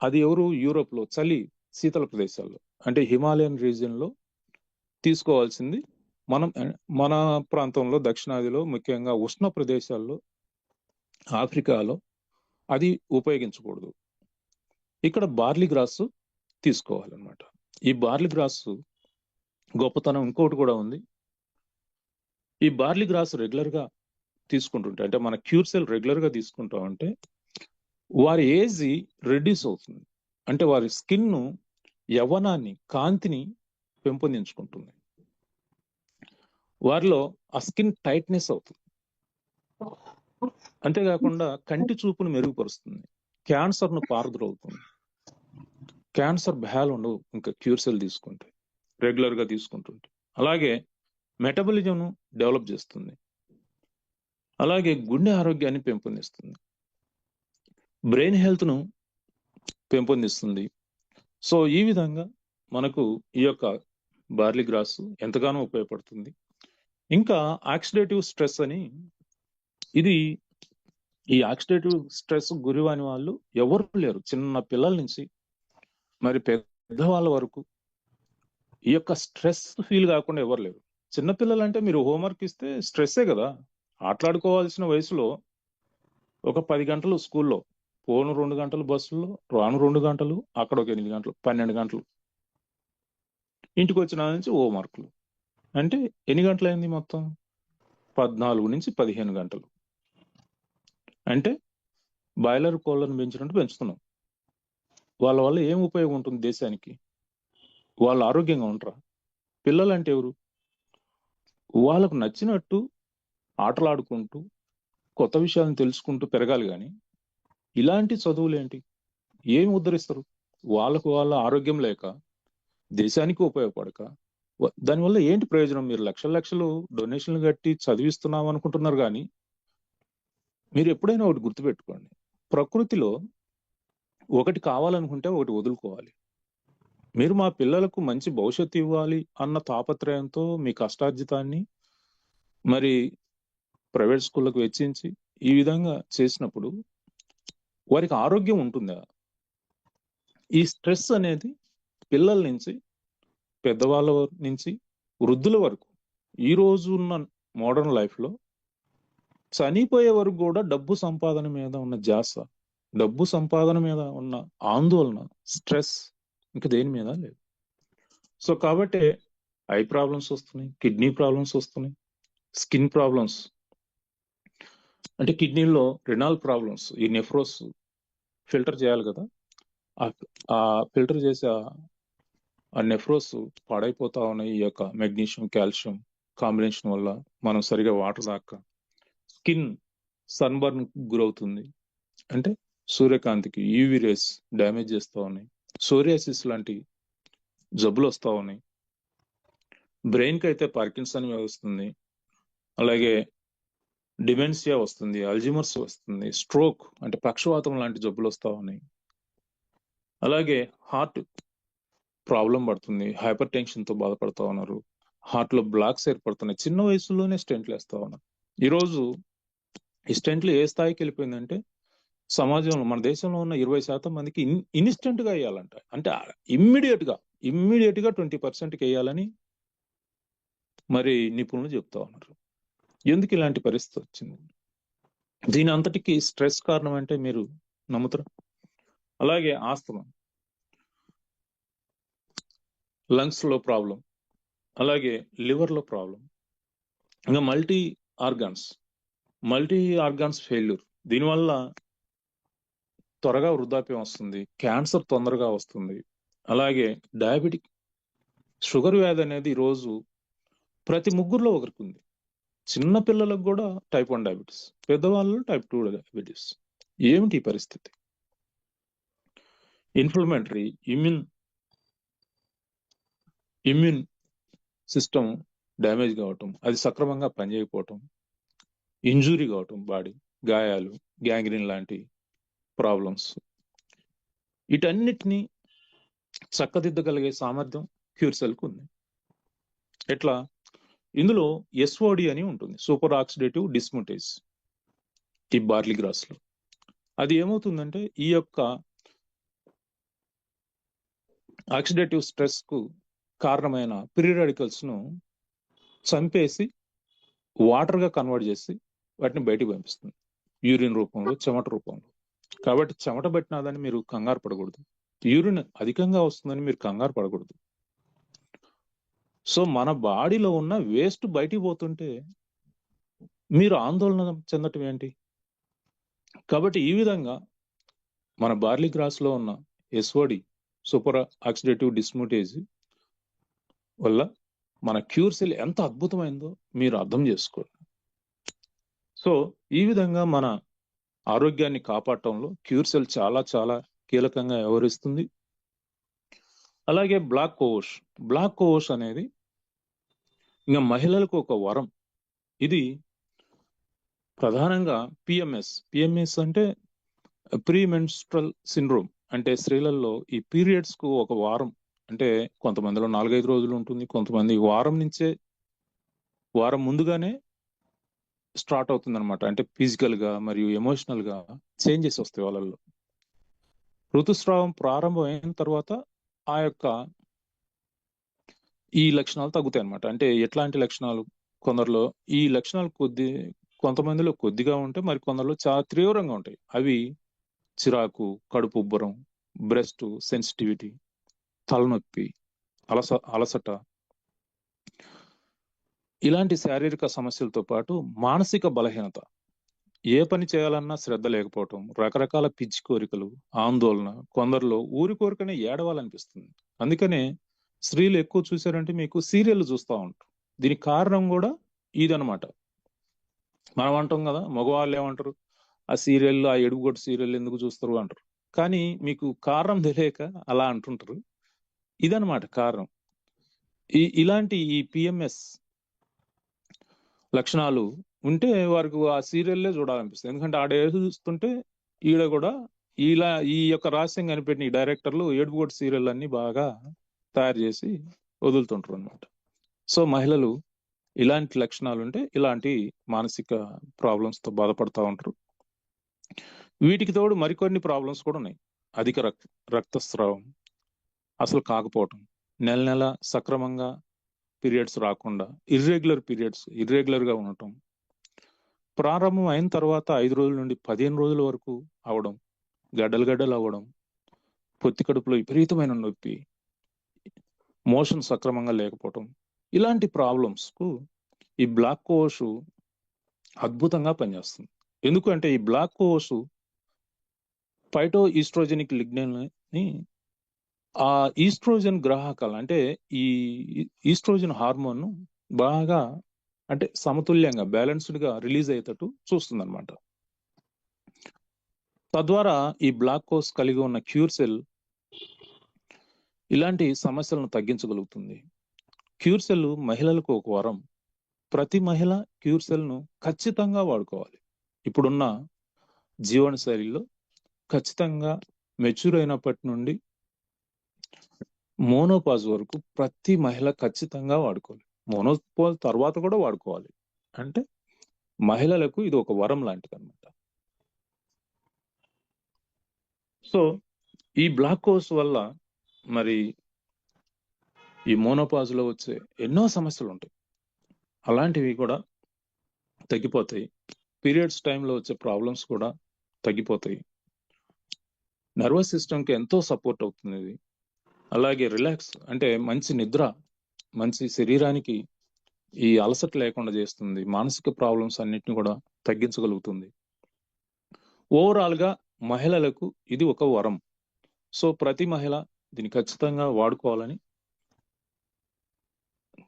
అది ఎవరు? యూరోప్ లో చలి శీతల ప్రదేశాల్లో, అంటే హిమాలయన్ రీజియన్ లో తీసుకోవాల్సింది. మన ప్రాంతంలో దక్షిణాదిలో, ముఖ్యంగా ఉష్ణ ప్రదేశాల్లో, ఆఫ్రికాలో అది ఉపయోగించకూడదు. ఇక్కడ బార్లీ గ్రాస్ తీసుకోవాలన్నమాట. ఈ బార్లీ గ్రాస్ గొప్పతనం ఇంకోటి కూడా ఉంది. ఈ బార్లీ గ్రాస్ రెగ్యులర్ గా తీసుకుంటుంటే, అంటే మన క్యూర్ సెల్ రెగ్యులర్ గా తీసుకుంటామంటే వారి ఏజ్ రెడ్యూస్ అవుతుంది. అంటే వారి స్కిన్ యవ్వనాన్ని, కాంతిని పెంపొందించుకుంటుంది. వారిలో ఆ స్కిన్ టైట్నెస్ అవుతుంది. అంతేకాకుండా కంటి చూపును మెరుగుపరుస్తుంది, క్యాన్సర్ ను పారద్రోలుతుంది. క్యాన్సర్ భయాలు ఉండవు ఇంకా క్యూర్ సెల్ తీసుకుంటే, రెగ్యులర్ గా తీసుకుంటుంటే. అలాగే మెటబాలిజం ను డెవలప్ చేస్తుంది, అలాగే గుండె ఆరోగ్యాన్ని పెంపొందిస్తుంది, బ్రెయిన్ హెల్త్ ను పెంపొందిస్తుంది. సో ఈ విధంగా మనకు ఈ యొక్క బార్లీ గ్రాస్ ఎంతగానో ఉపయోగపడుతుంది. ఇంకా ఆక్సిడేటివ్ స్ట్రెస్ అని, ఇది ఈ ఆక్సిడేటివ్ స్ట్రెస్ గురివాని వాళ్ళు ఎవరు లేరు, చిన్న పిల్లల నుంచి మరి పెద్దవాళ్ళ వరకు ఈ యొక్క స్ట్రెస్ ఫీల్ కాకుండా ఎవరు లేరు. చిన్నపిల్లలు అంటే మీరు హోంవర్క్ ఇస్తే స్ట్రెస్సే కదా. ఆటలాడుకోవాల్సిన వయసులో ఒక 10 గంటలు స్కూల్లో, పోను 2 గంటలు బస్సుల్లో, రాను 2 గంటలు, అక్కడ ఒక 8 గంటలు, 12 గంటలు, ఇంటికి వచ్చిన నుంచి హోంవర్క్లు, అంటే ఎన్ని గంటలు అయింది మొత్తం? 14 నుంచి 15 గంటలు. అంటే బాయిలర్ కోళ్ళను పెంచినట్టు పెంచుతున్నాం. వాళ్ళ వల్ల ఏం ఉపయోగం ఉంటుంది దేశానికి? వాళ్ళు ఆరోగ్యంగా ఉంటారా? పిల్లలు అంటే ఎవరు? వాళ్ళకు నచ్చినట్టు ఆటలాడుకుంటూ కొత్త విషయాలను తెలుసుకుంటూ పెరగాలి. కానీ ఇలాంటి చదువులు ఏంటి? ఏమి ఉద్ధరిస్తారు? వాళ్ళకు వాళ్ళ ఆరోగ్యం లేక, దేశానికి ఉపయోగపడక, దానివల్ల ఏంటి ప్రయోజనం? మీరు లక్షల లక్షలు డొనేషన్లు కట్టి చదివిస్తున్నాం అనుకుంటున్నారు, కానీ మీరు ఎప్పుడైనా ఒకటి గుర్తుపెట్టుకోండి, ప్రకృతిలో ఒకటి కావాలనుకుంటే ఒకటి వదులుకోవాలి. మీరు మా పిల్లలకు మంచి భవిష్యత్తు ఇవ్వాలి అన్న తాపత్రయంతో మీ కష్టార్జితాన్ని మరి ప్రైవేట్ స్కూళ్ళకు వెచ్చించి ఈ విధంగా చేసినప్పుడు వారికి ఆరోగ్యం ఉంటుందా? ఈ స్ట్రెస్ అనేది పిల్లల నుంచి, పెద్దవాళ్ళ నుంచి, వృద్ధుల వరకు, ఈ రోజు ఉన్న మోడర్న్ లైఫ్ లో చనిపోయే వరకు కూడా డబ్బు సంపాదన మీద ఉన్న ధ్యాస, డబ్బు సంపాదన మీద ఉన్న ఆందోళన, స్ట్రెస్ ఇంకా దేని మీద లేదు. సో కాబట్టి ఐ ప్రాబ్లమ్స్ వస్తున్నాయి, కిడ్నీ ప్రాబ్లమ్స్ వస్తున్నాయి, స్కిన్ ప్రాబ్లమ్స్, అంటే కిడ్నీలో రెనాల్ ప్రాబ్లమ్స్, ఈ నెఫ్రోస్ ఫిల్టర్ చేయాలి కదా, ఆ ఫిల్టర్ చేసే ఆ నెఫ్రోస్ పాడైపోతా ఉన్నాయి. ఈ యొక్క మెగ్నీషియం కాల్షియం కాంబినేషన్ వల్ల మనం సరిగా వాటర్ తాక స్కిన్ సన్బర్న్ గురవుతుంది, అంటే సూర్యకాంతికి యూవి రేస్ డ్యామేజ్ చేస్తూ ఉన్నాయి. సోరియాసిస్ లాంటి జబ్బులు వస్తూ ఉన్నాయి. బ్రెయిన్కి అయితే పార్కిన్సన్ వస్తుంది, అలాగే డిమెన్షియా వస్తుంది, అల్జిమర్స్ వస్తుంది, స్ట్రోక్ అంటే పక్షవాతం లాంటి జబ్బులు వస్తూ ఉన్నాయి. అలాగే హార్ట్ ప్రాబ్లం పడుతుంది, హైపర్ టెన్షన్తో బాధపడుతూ ఉన్నారు, హార్ట్లో బ్లాక్స్ ఏర్పడుతున్నాయి, చిన్న వయసులోనే స్టెంట్లు వేస్తూ ఉన్నారు. ఈరోజు ఈ స్టెంట్లు ఏ స్థాయికి వెళ్ళిపోయిందంటే సమాజంలో మన దేశంలో ఉన్న 20% మందికి ఇన్స్టెంట్ గా వేయాలంట, అంటే ఇమ్మీడియట్ గా 20% వేయాలని మరి నిపుణులు చెప్తా ఉన్నారు. ఎందుకు ఇలాంటి పరిస్థితి వచ్చింది? దీని అంతటికి స్ట్రెస్ కారణం అంటే మీరు నమ్ముతారా? అలాగే ఆస్తమా, లంగ్స్ లో ప్రాబ్లం, అలాగే లివర్ లో ప్రాబ్లం, ఇంకా మల్టీ ఆర్గాన్స్ ఫెయిల్యూర్, దీనివల్ల త్వరగా వృద్ధాప్యం వస్తుంది, క్యాన్సర్ తొందరగా వస్తుంది. అలాగే డయాబెటిక్, షుగర్ వ్యాధి అనేది ఈరోజు ప్రతి ముగ్గురులో ఒకరికి ఉంది. చిన్న పిల్లలకు కూడా టైప్ 1 డయాబెటీస్, పెద్దవాళ్ళు టైప్ 2 డయాబెటీస్. ఏమిటి ఈ పరిస్థితి? ఇన్ఫ్లమేటరీ ఇమ్యూన్ సిస్టమ్ డ్యామేజ్ కావటం, అది సక్రమంగా పనిచేయకపోవటం, ఇంజురీ కావటం, బాడీ గాయాలు, గ్యాంగ్రీన్ లాంటి ప్రాబ్లమ్స్, వీటన్నిటినీ చక్కదిద్దగలిగే సామర్థ్యం క్యూర్ సెల్కు ఉంది. ఎట్లా? ఇందులో ఎస్ఓడి అని ఉంటుంది, సూపర్ ఆక్సిడేటివ్ డిస్ముటేజ్, ఈ బార్లీ గ్రాస్ లో. అది ఏమవుతుందంటే ఈ యొక్క ఆక్సిడేటివ్ స్ట్రెస్ కు కారణమైన ఫ్రీ రాడికల్స్ ను చంపేసి వాటర్ గా కన్వర్ట్ చేసి వాటిని బయటికి పంపిస్తుంది, యూరిన్ రూపంలో, చెమట రూపంలో. కాబట్టి చెమట పట్టినాదని మీరు కంగారు పడకూడదు, యూరిన్ అధికంగా వస్తుందని మీరు కంగారు పడకూడదు. సో మన బాడీలో ఉన్న వేస్ట్ బయటికి పోతుంటే మీరు ఆందోళన చెందటం ఏంటి? కాబట్టి ఈ విధంగా మన బార్లీ గ్రాస్ లో ఉన్న ఎస్ఓడి, సూపర్ ఆక్సిడేటివ్ డిస్ముటేజ్ వల్ల మన క్యూర్ సెల్ ఎంత అద్భుతమైందో మీరు అర్థం చేసుకోండి. సో ఈ విధంగా మన ఆరోగ్యాన్ని కాపాడటంలో క్యూర్ సెల్ చాలా చాలా కీలకంగా వ్యవహరిస్తుంది. అలాగే బ్లాక్ కోవోష్ అనేది ఇంకా మహిళలకు ఒక వరం. ఇది ప్రధానంగా పిఎంఎస్ అంటే ప్రీ మెన్స్ట్రల్ సిండ్రోమ్, అంటే స్త్రీలలో ఈ పీరియడ్స్ కు ఒక వారం, అంటే కొంతమందిలో 4-5 రోజులు ఉంటుంది, కొంతమంది వారం ముందుగానే స్టార్ట్ అవుతుంది అనమాట. అంటే ఫిజికల్ గా మరియు ఎమోషనల్ గా చేంజెస్ వస్తాయి వాళ్ళల్లో. ఋతుస్రావం ప్రారంభం అయిన తర్వాత ఆ యొక్క ఈ లక్షణాలు తగ్గుతాయి అనమాట. అంటే ఎట్లాంటి లక్షణాలు? కొందరిలో ఈ లక్షణాలు కొంతమందిలో కొద్దిగా ఉంటాయి, మరి కొందరిలో చాలా తీవ్రంగా ఉంటాయి. అవి చిరాకు, కడుపు ఉబ్బరం, బ్రెస్ట్ సెన్సిటివిటీ, తలనొప్పి, అలసట, ఇలాంటి శారీరక సమస్యలతో పాటు మానసిక బలహీనత, ఏ పని చేయాలన్నా శ్రద్ధ లేకపోవటం, రకరకాల పిచ్చి కోరికలు, ఆందోళన, కొందరిలో ఊరి కోరికనే ఏడవాలనిపిస్తుంది. అందుకనే స్త్రీలు ఎక్కువ చూసారంటే మీకు సీరియల్ చూస్తూ ఉంటారు. దీనికి కారణం కూడా ఇదనమాట. మనం అంటాం కదా, మగవాళ్ళు ఏమంటారు, ఆ సీరియల్, ఆ ఎడుగుగొట్టు సీరియల్ ఎందుకు చూస్తారు అంటారు. కానీ మీకు కారణం తెలియక అలా అంటుంటారు. ఇదనమాట కారణం. ఇలాంటి ఈ పిఎంఎస్ లక్షణాలు ఉంటే వారికి ఆ సీరియల్లే చూడాలనిపిస్తుంది. ఎందుకంటే ఆడ చూస్తుంటే ఈడ కూడా ఈ యొక్క రహస్యం కనిపెట్టిన ఈ డైరెక్టర్లు ఏడుపుగొట్టు సీరియల్ అన్ని బాగా తయారు చేసి వదులుతుంటారు అనమాట. సో మహిళలు ఇలాంటి లక్షణాలు ఉంటే ఇలాంటి మానసిక ప్రాబ్లమ్స్ తో బాధపడతా ఉంటారు. వీటికి తోడు మరికొన్ని ప్రాబ్లమ్స్ కూడా ఉన్నాయి. అధిక రక్తస్రావం అసలు కాకపోవటం, నెల సక్రమంగా పీరియడ్స్ రాకుండా, ఇర్రెగ్యులర్ గా ఉండటం, ప్రారంభం అయిన తర్వాత 5 రోజుల నుండి 15 రోజుల వరకు అవడం, గడ్డలు గడ్డలు అవ్వడం, పొత్తి కడుపులో విపరీతమైన నొప్పి, మోషన్ సక్రమంగా లేకపోవడం, ఇలాంటి ప్రాబ్లమ్స్కు ఈ బ్లాక్ కోషు అద్భుతంగా పనిచేస్తుంది. ఎందుకంటే ఈ బ్లాక్ కోషు ఫైటో ఈస్ట్రోజెనిక్ లిగ్నన్ని ఆ ఈస్ట్రోజన్ గ్రాహకాలు అంటే ఈ ఈస్ట్రోజన్ హార్మోన్ బాగా అంటే సమతుల్యంగా బ్యాలెన్స్డ్ గా రిలీజ్ అయ్యేటట్టు చూస్తుంది అనమాట. తద్వారా ఈ బ్లాక్ కోష్ కలిగి ఉన్న క్యూర్ సెల్ ఇలాంటి సమస్యలను తగ్గించగలుగుతుంది. క్యూర్ సెల్ మహిళలకు ఒక వరం. ప్రతి మహిళ క్యూర్ సెల్ ను ఖచ్చితంగా వాడుకోవాలి. ఇప్పుడున్న జీవన శైలిలో ఖచ్చితంగా మెచ్యూర్ అయినప్పటి నుండి మోనోపాజ్ వరకు ప్రతి మహిళ ఖచ్చితంగా వాడుకోవాలి. మోనోపాజ్ తర్వాత కూడా వాడుకోవాలి. అంటే మహిళలకు ఇది ఒక వరం లాంటిది అనమాట. సో ఈ బ్లాక్ కోష్ వల్ల మరి ఈ మోనోపాజ్ లో వచ్చే ఎన్నో సమస్యలు ఉంటాయి. అలాంటివి కూడా తగ్గిపోతాయి. పీరియడ్స్ టైంలో వచ్చే ప్రాబ్లమ్స్ కూడా తగ్గిపోతాయి. నర్వస్ సిస్టమ్కి ఎంతో సపోర్ట్ అవుతుంది ఇది. అలాగే రిలాక్స్ అంటే మంచి నిద్ర, మంచి శరీరానికి ఈ అలసట లేకుండా చేస్తుంది. మానసిక ప్రాబ్లమ్స్ అన్నిటిని కూడా తగ్గించగలుగుతుంది. ఓవరాల్ గా మహిళలకు ఇది ఒక వరం. సో ప్రతి మహిళ దీన్ని ఖచ్చితంగా వాడుకోవాలని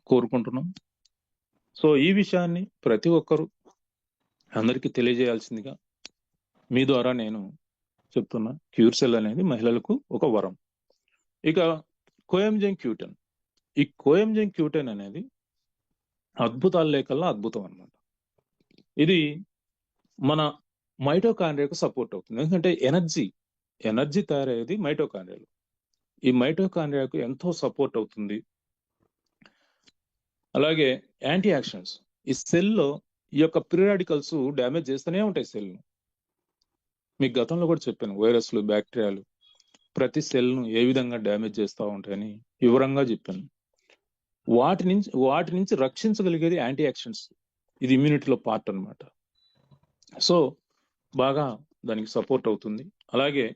కోరుకుంటున్నాం. సో ఈ విషయాన్ని ప్రతి ఒక్కరూ అందరికీ తెలియజేయాల్సిందిగా మీ ద్వారా నేను చెప్తున్నా. క్యూర్ సెల్ అనేది మహిళలకు ఒక వరం. ఇక కోఎంజైమ్ Q10. ఈ కోఎంజైమ్ Q10 అనేది అద్భుతాల లేకల్లా అద్భుతం అన్నమాట. ఇది మన మైటోకాండ్రియాకు సపోర్ట్ అవుతుంది. ఎందుకంటే ఎనర్జీ తయారయ్యేది మైటోకాండ్రియాలో. ఈ మైటోకాండ్రియాకు ఎంతో సపోర్ట్ అవుతుంది. అలాగే యాంటీ యాక్షన్స్, ఈ సెల్లో ఈ యొక్క ఫ్రీ రాడికల్స్ డ్యామేజ్ చేస్తూనే ఉంటాయి సెల్ను. మీకు గతంలో కూడా చెప్పాను, వైరస్లు, బ్యాక్టీరియాలు ప్రతి సెల్ను ఏ విధంగా డ్యామేజ్ చేస్తూ ఉంటాయని వివరంగా చెప్పాను. వాటి నుంచి రక్షించగలిగేది యాంటీ యాక్షన్స్. ఇది ఇమ్యూనిటీలో పార్ట్ అన్నమాట. సో బాగా దానికి సపోర్ట్ అవుతుంది. అలాగే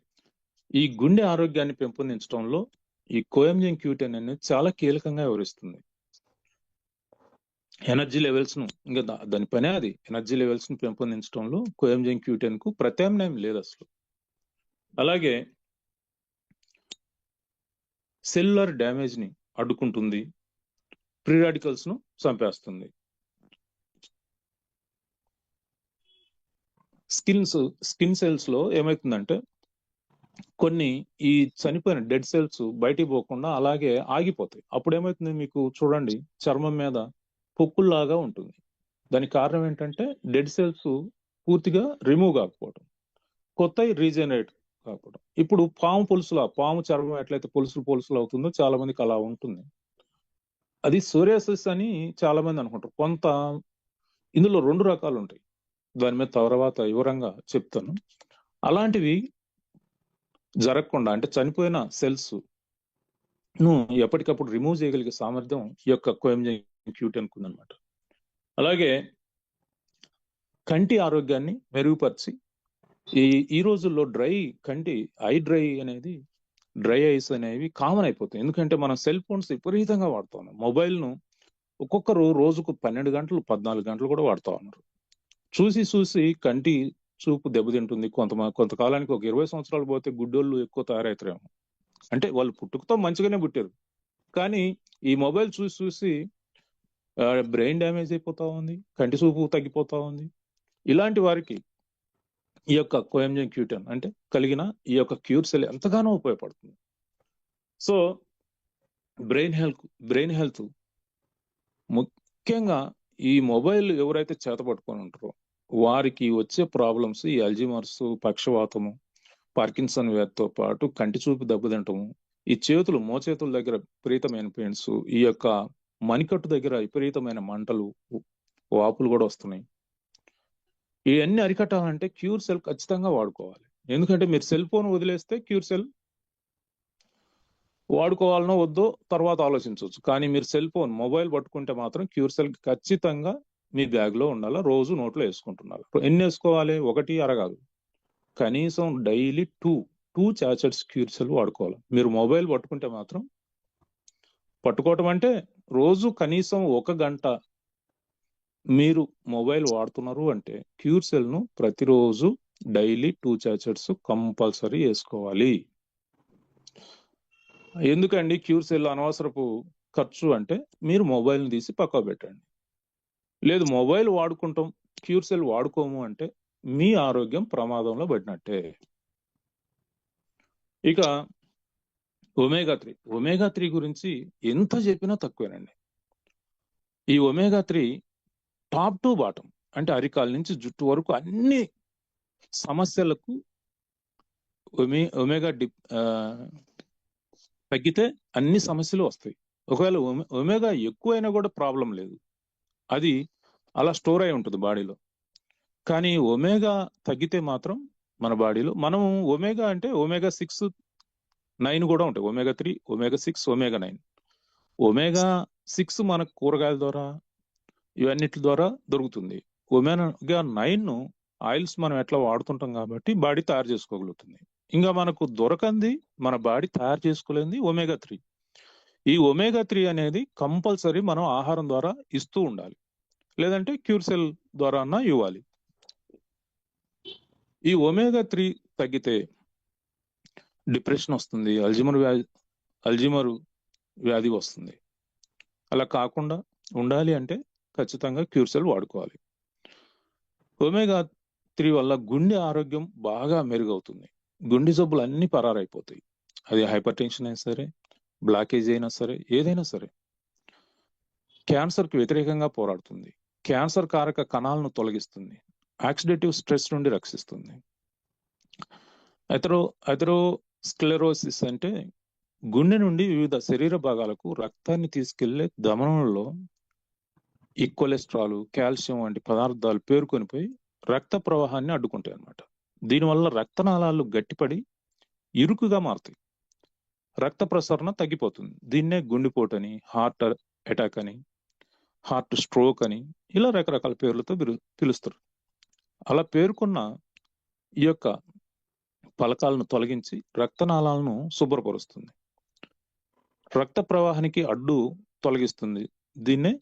ఈ గుండె ఆరోగ్యాన్ని పెంపొందించడంలో ఈ కోఎంజైమ్ Q10 అనేది చాలా కీలకంగా వ్యవహరిస్తుంది. ఎనర్జీ లెవెల్స్ ను ఇంకా దాని పనే అది. ఎనర్జీ లెవెల్స్ ను పెంపొందించడంలో కోఎంజైమ్ Q10 కు ప్రత్యామ్నాయం లేదు అసలు. అలాగే సెల్యులర్ డ్యామేజ్ ని అడ్డుకుంటుంది, ఫ్రీ రాడికల్స్ ను చంపేస్తుంది. స్కిన్ సెల్స్ లో ఏమవుతుందంటే కొన్ని ఈ చనిపోయిన డెడ్ సెల్స్ బయటికి పోకుండా అలాగే ఆగిపోతాయి. అప్పుడు ఏమవుతుంది, మీకు చూడండి చర్మం మీద పొక్కుల్లాగా ఉంటుంది. దానికి కారణం ఏంటంటే డెడ్ సెల్స్ పూర్తిగా రిమూవ్ కాకపోవడం, కొత్తవి రీజనరేట్ కాకపోవడం. ఇప్పుడు పాము చర్మం ఎట్లయితే పొలుసులు అవుతుందో చాలా మందికి అలా ఉంటుంది. అది సోరియాసిస్ అని చాలా మంది అనుకుంటారు. కొంత ఇందులో 2 రకాలు ఉంటాయి. దాని మీద తర్వాత వివరంగా చెప్తాను. అలాంటివి జరగకుండా అంటే చనిపోయిన సెల్స్ ను ఎప్పటికప్పుడు రిమూవ్ చేయగలిగే సామర్థ్యం ఈ యొక్క కోఎంజైమ్ Q10 ఉందన్నమాట. అలాగే కంటి ఆరోగ్యాన్ని మెరుగుపరిచి ఈ రోజుల్లో డ్రై ఐస్ అనేవి కామన్ అయిపోతాయి. ఎందుకంటే మనం సెల్ ఫోన్స్ విపరీతంగా వాడుతా ఉన్నాం. మొబైల్ ను ఒక్కొక్కరు రోజుకు 12 గంటలు 14 గంటలు కూడా వాడుతా ఉన్నారు. చూసి కంటి చూపు దెబ్బతింటుంది. కొంతకాలానికి ఒక 20 సంవత్సరాలు పోతే గుడ్డోళ్ళు ఎక్కువ తయారవుతారేమో. అంటే వాళ్ళు పుట్టుకతో మంచిగానే పుట్టారు, కానీ ఈ మొబైల్ చూసి బ్రెయిన్ డ్యామేజ్ అయిపోతా ఉంది, కంటి చూపు తగ్గిపోతా ఉంది. ఇలాంటి వారికి ఈ యొక్క కోఎంజైమ్ Q10 అంటే కలిగిన ఈ యొక్క క్యూర్ సెల్ ఎంతగానో ఉపయోగపడుతుంది. సో బ్రెయిన్ హెల్త్ ముఖ్యంగా ఈ మొబైల్ ఎవరైతే చేతపట్టుకొని ఉంటారో వారికి వచ్చే ప్రాబ్లమ్స్ ఈ అల్జీమర్స్, పక్షవాతము, పార్కిన్సన్ వ్యాధితో పాటు కంటి చూపు దెబ్బతింటము, ఈ మోచేతుల దగ్గర విపరీతమైన పెయిన్స్, ఈ యొక్క మణికట్టు దగ్గర విపరీతమైన మంటలు, వాపులు కూడా వస్తున్నాయి. ఇవన్నీ అరికట్టాలంటే క్యూర్ సెల్ ఖచ్చితంగా వాడుకోవాలి. ఎందుకంటే మీరు సెల్ ఫోన్ వదిలేస్తే క్యూర్ సెల్ వాడుకోవాలనో వద్దో తర్వాత ఆలోచించవచ్చు. కానీ మీరు మొబైల్ పట్టుకుంటే మాత్రం క్యూర్ సెల్ ఖచ్చితంగా మీ బ్యాగ్ లో ఉండాలా, రోజు నోట్లో వేసుకుంటున్నారు. ఎన్ని వేసుకోవాలి? 1 అర కాదు, కనీసం డైలీ టూ చార్జెట్స్ క్యూర్సెల్ వాడుకోవాలి. మీరు మొబైల్ పట్టుకుంటే మాత్రం, పట్టుకోవటం అంటే రోజు కనీసం 1 గంట మీరు మొబైల్ వాడుతున్నారు అంటే క్యూర్సెల్ను ప్రతిరోజు డైలీ 2 చార్జెట్స్ కంపల్సరీ వేసుకోవాలి. ఎందుకండి క్యూర్సెల్ అనవసరపు ఖర్చు అంటే, మీరు మొబైల్ని తీసి పక్కకు పెట్టండి. లేదు మొబైల్ వాడుకుంటాం, క్యూర్సెల్ వాడుకోము అంటే మీ ఆరోగ్యం ప్రమాదంలో పడినట్టే. ఇక ఒమేగా 3 గురించి ఎంత చెప్పినా తక్కువేనండి. ఈ ఒమేగా 3 టాప్ టు బాటం అంటే అరికాల నుంచి జుట్టు వరకు అన్ని సమస్యలకు ఒమేగా తగ్గితే అన్ని సమస్యలు వస్తాయి. ఒకవేళ ఒమేగా ఎక్కువైనా కూడా ప్రాబ్లం లేదు, అది అలా స్టోర్ అయి ఉంటుంది బాడీలో. కానీ ఒమేగా తగ్గితే మాత్రం మన బాడీలో, మనం ఒమేగా అంటే ఒమేగా 6, 9 కూడా ఉంటాయి. Omega 3, omega 6, omega 9. ఒమేగా 6 మనకు కూరగాయల ద్వారా ఇవన్నిటి ద్వారా దొరుకుతుంది. ఒమేగా 9 ఆయిల్స్ మనం ఎట్లా వాడుతుంటాం కాబట్టి బాడీ తయారు చేసుకోగలుగుతుంది. ఇంకా మనకు దొరకంది, మన బాడీ తయారు చేసుకోలేనిది ఒమేగా 3. ఈ ఒమేగా 3 అనేది కంపల్సరీ మనం ఆహారం ద్వారా ఇస్తూ ఉండాలి, లేదంటే క్యూర్సెల్ ద్వారా అన్నా ఇవ్వాలి. ఈ ఒమేగా 3 తగ్గితే డిప్రెషన్ వస్తుంది, అల్జీమర్ వ్యాధి వస్తుంది. అలా కాకుండా ఉండాలి అంటే ఖచ్చితంగా క్యూర్సెల్ వాడుకోవాలి. ఒమేగా 3 వల్ల గుండె ఆరోగ్యం బాగా మెరుగవుతుంది. గుండె జబ్బులు అన్ని పరారైపోతాయి. అది హైపర్ టెన్షన్ అయినా సరే, బ్లాకేజ్ అయినా సరే, ఏదైనా సరే. క్యాన్సర్కి వ్యతిరేకంగా పోరాడుతుంది. క్యాన్సర్ కారక కణాలను తొలగిస్తుంది. ఆక్సిడేటివ్ స్ట్రెస్ నుండి రక్షిస్తుంది. అథెరోస్క్లెరోసిస్ అంటే గుండె నుండి వివిధ శరీర భాగాలకు రక్తాన్ని తీసుకెళ్లే ధమనులలో ఈ కొలెస్ట్రాల్, కాల్షియం వంటి పదార్థాలు పేరుకొనిపోయి రక్త ప్రవాహాన్ని అడ్డుకుంటాయి అన్నమాట. దీనివల్ల రక్తనాళాలు గట్టిపడి ఇరుకుగా మారుతాయి, రక్త ప్రసరణ తగ్గిపోతుంది. దీన్నే గుండెపోటు అని, హార్ట్ అటాక్ అని, హార్ట్ స్ట్రోక్ అని, ఇలా రకరకాల పేర్లతో పిలుస్తారు. అలా పేర్కొన్న ఈ యొక్క ఫలకాలను తొలగించి రక్తనాళాలను శుభ్రపరుస్తుంది, రక్త ప్రవాహానికి అడ్డు తొలగిస్తుంది. దీన్నే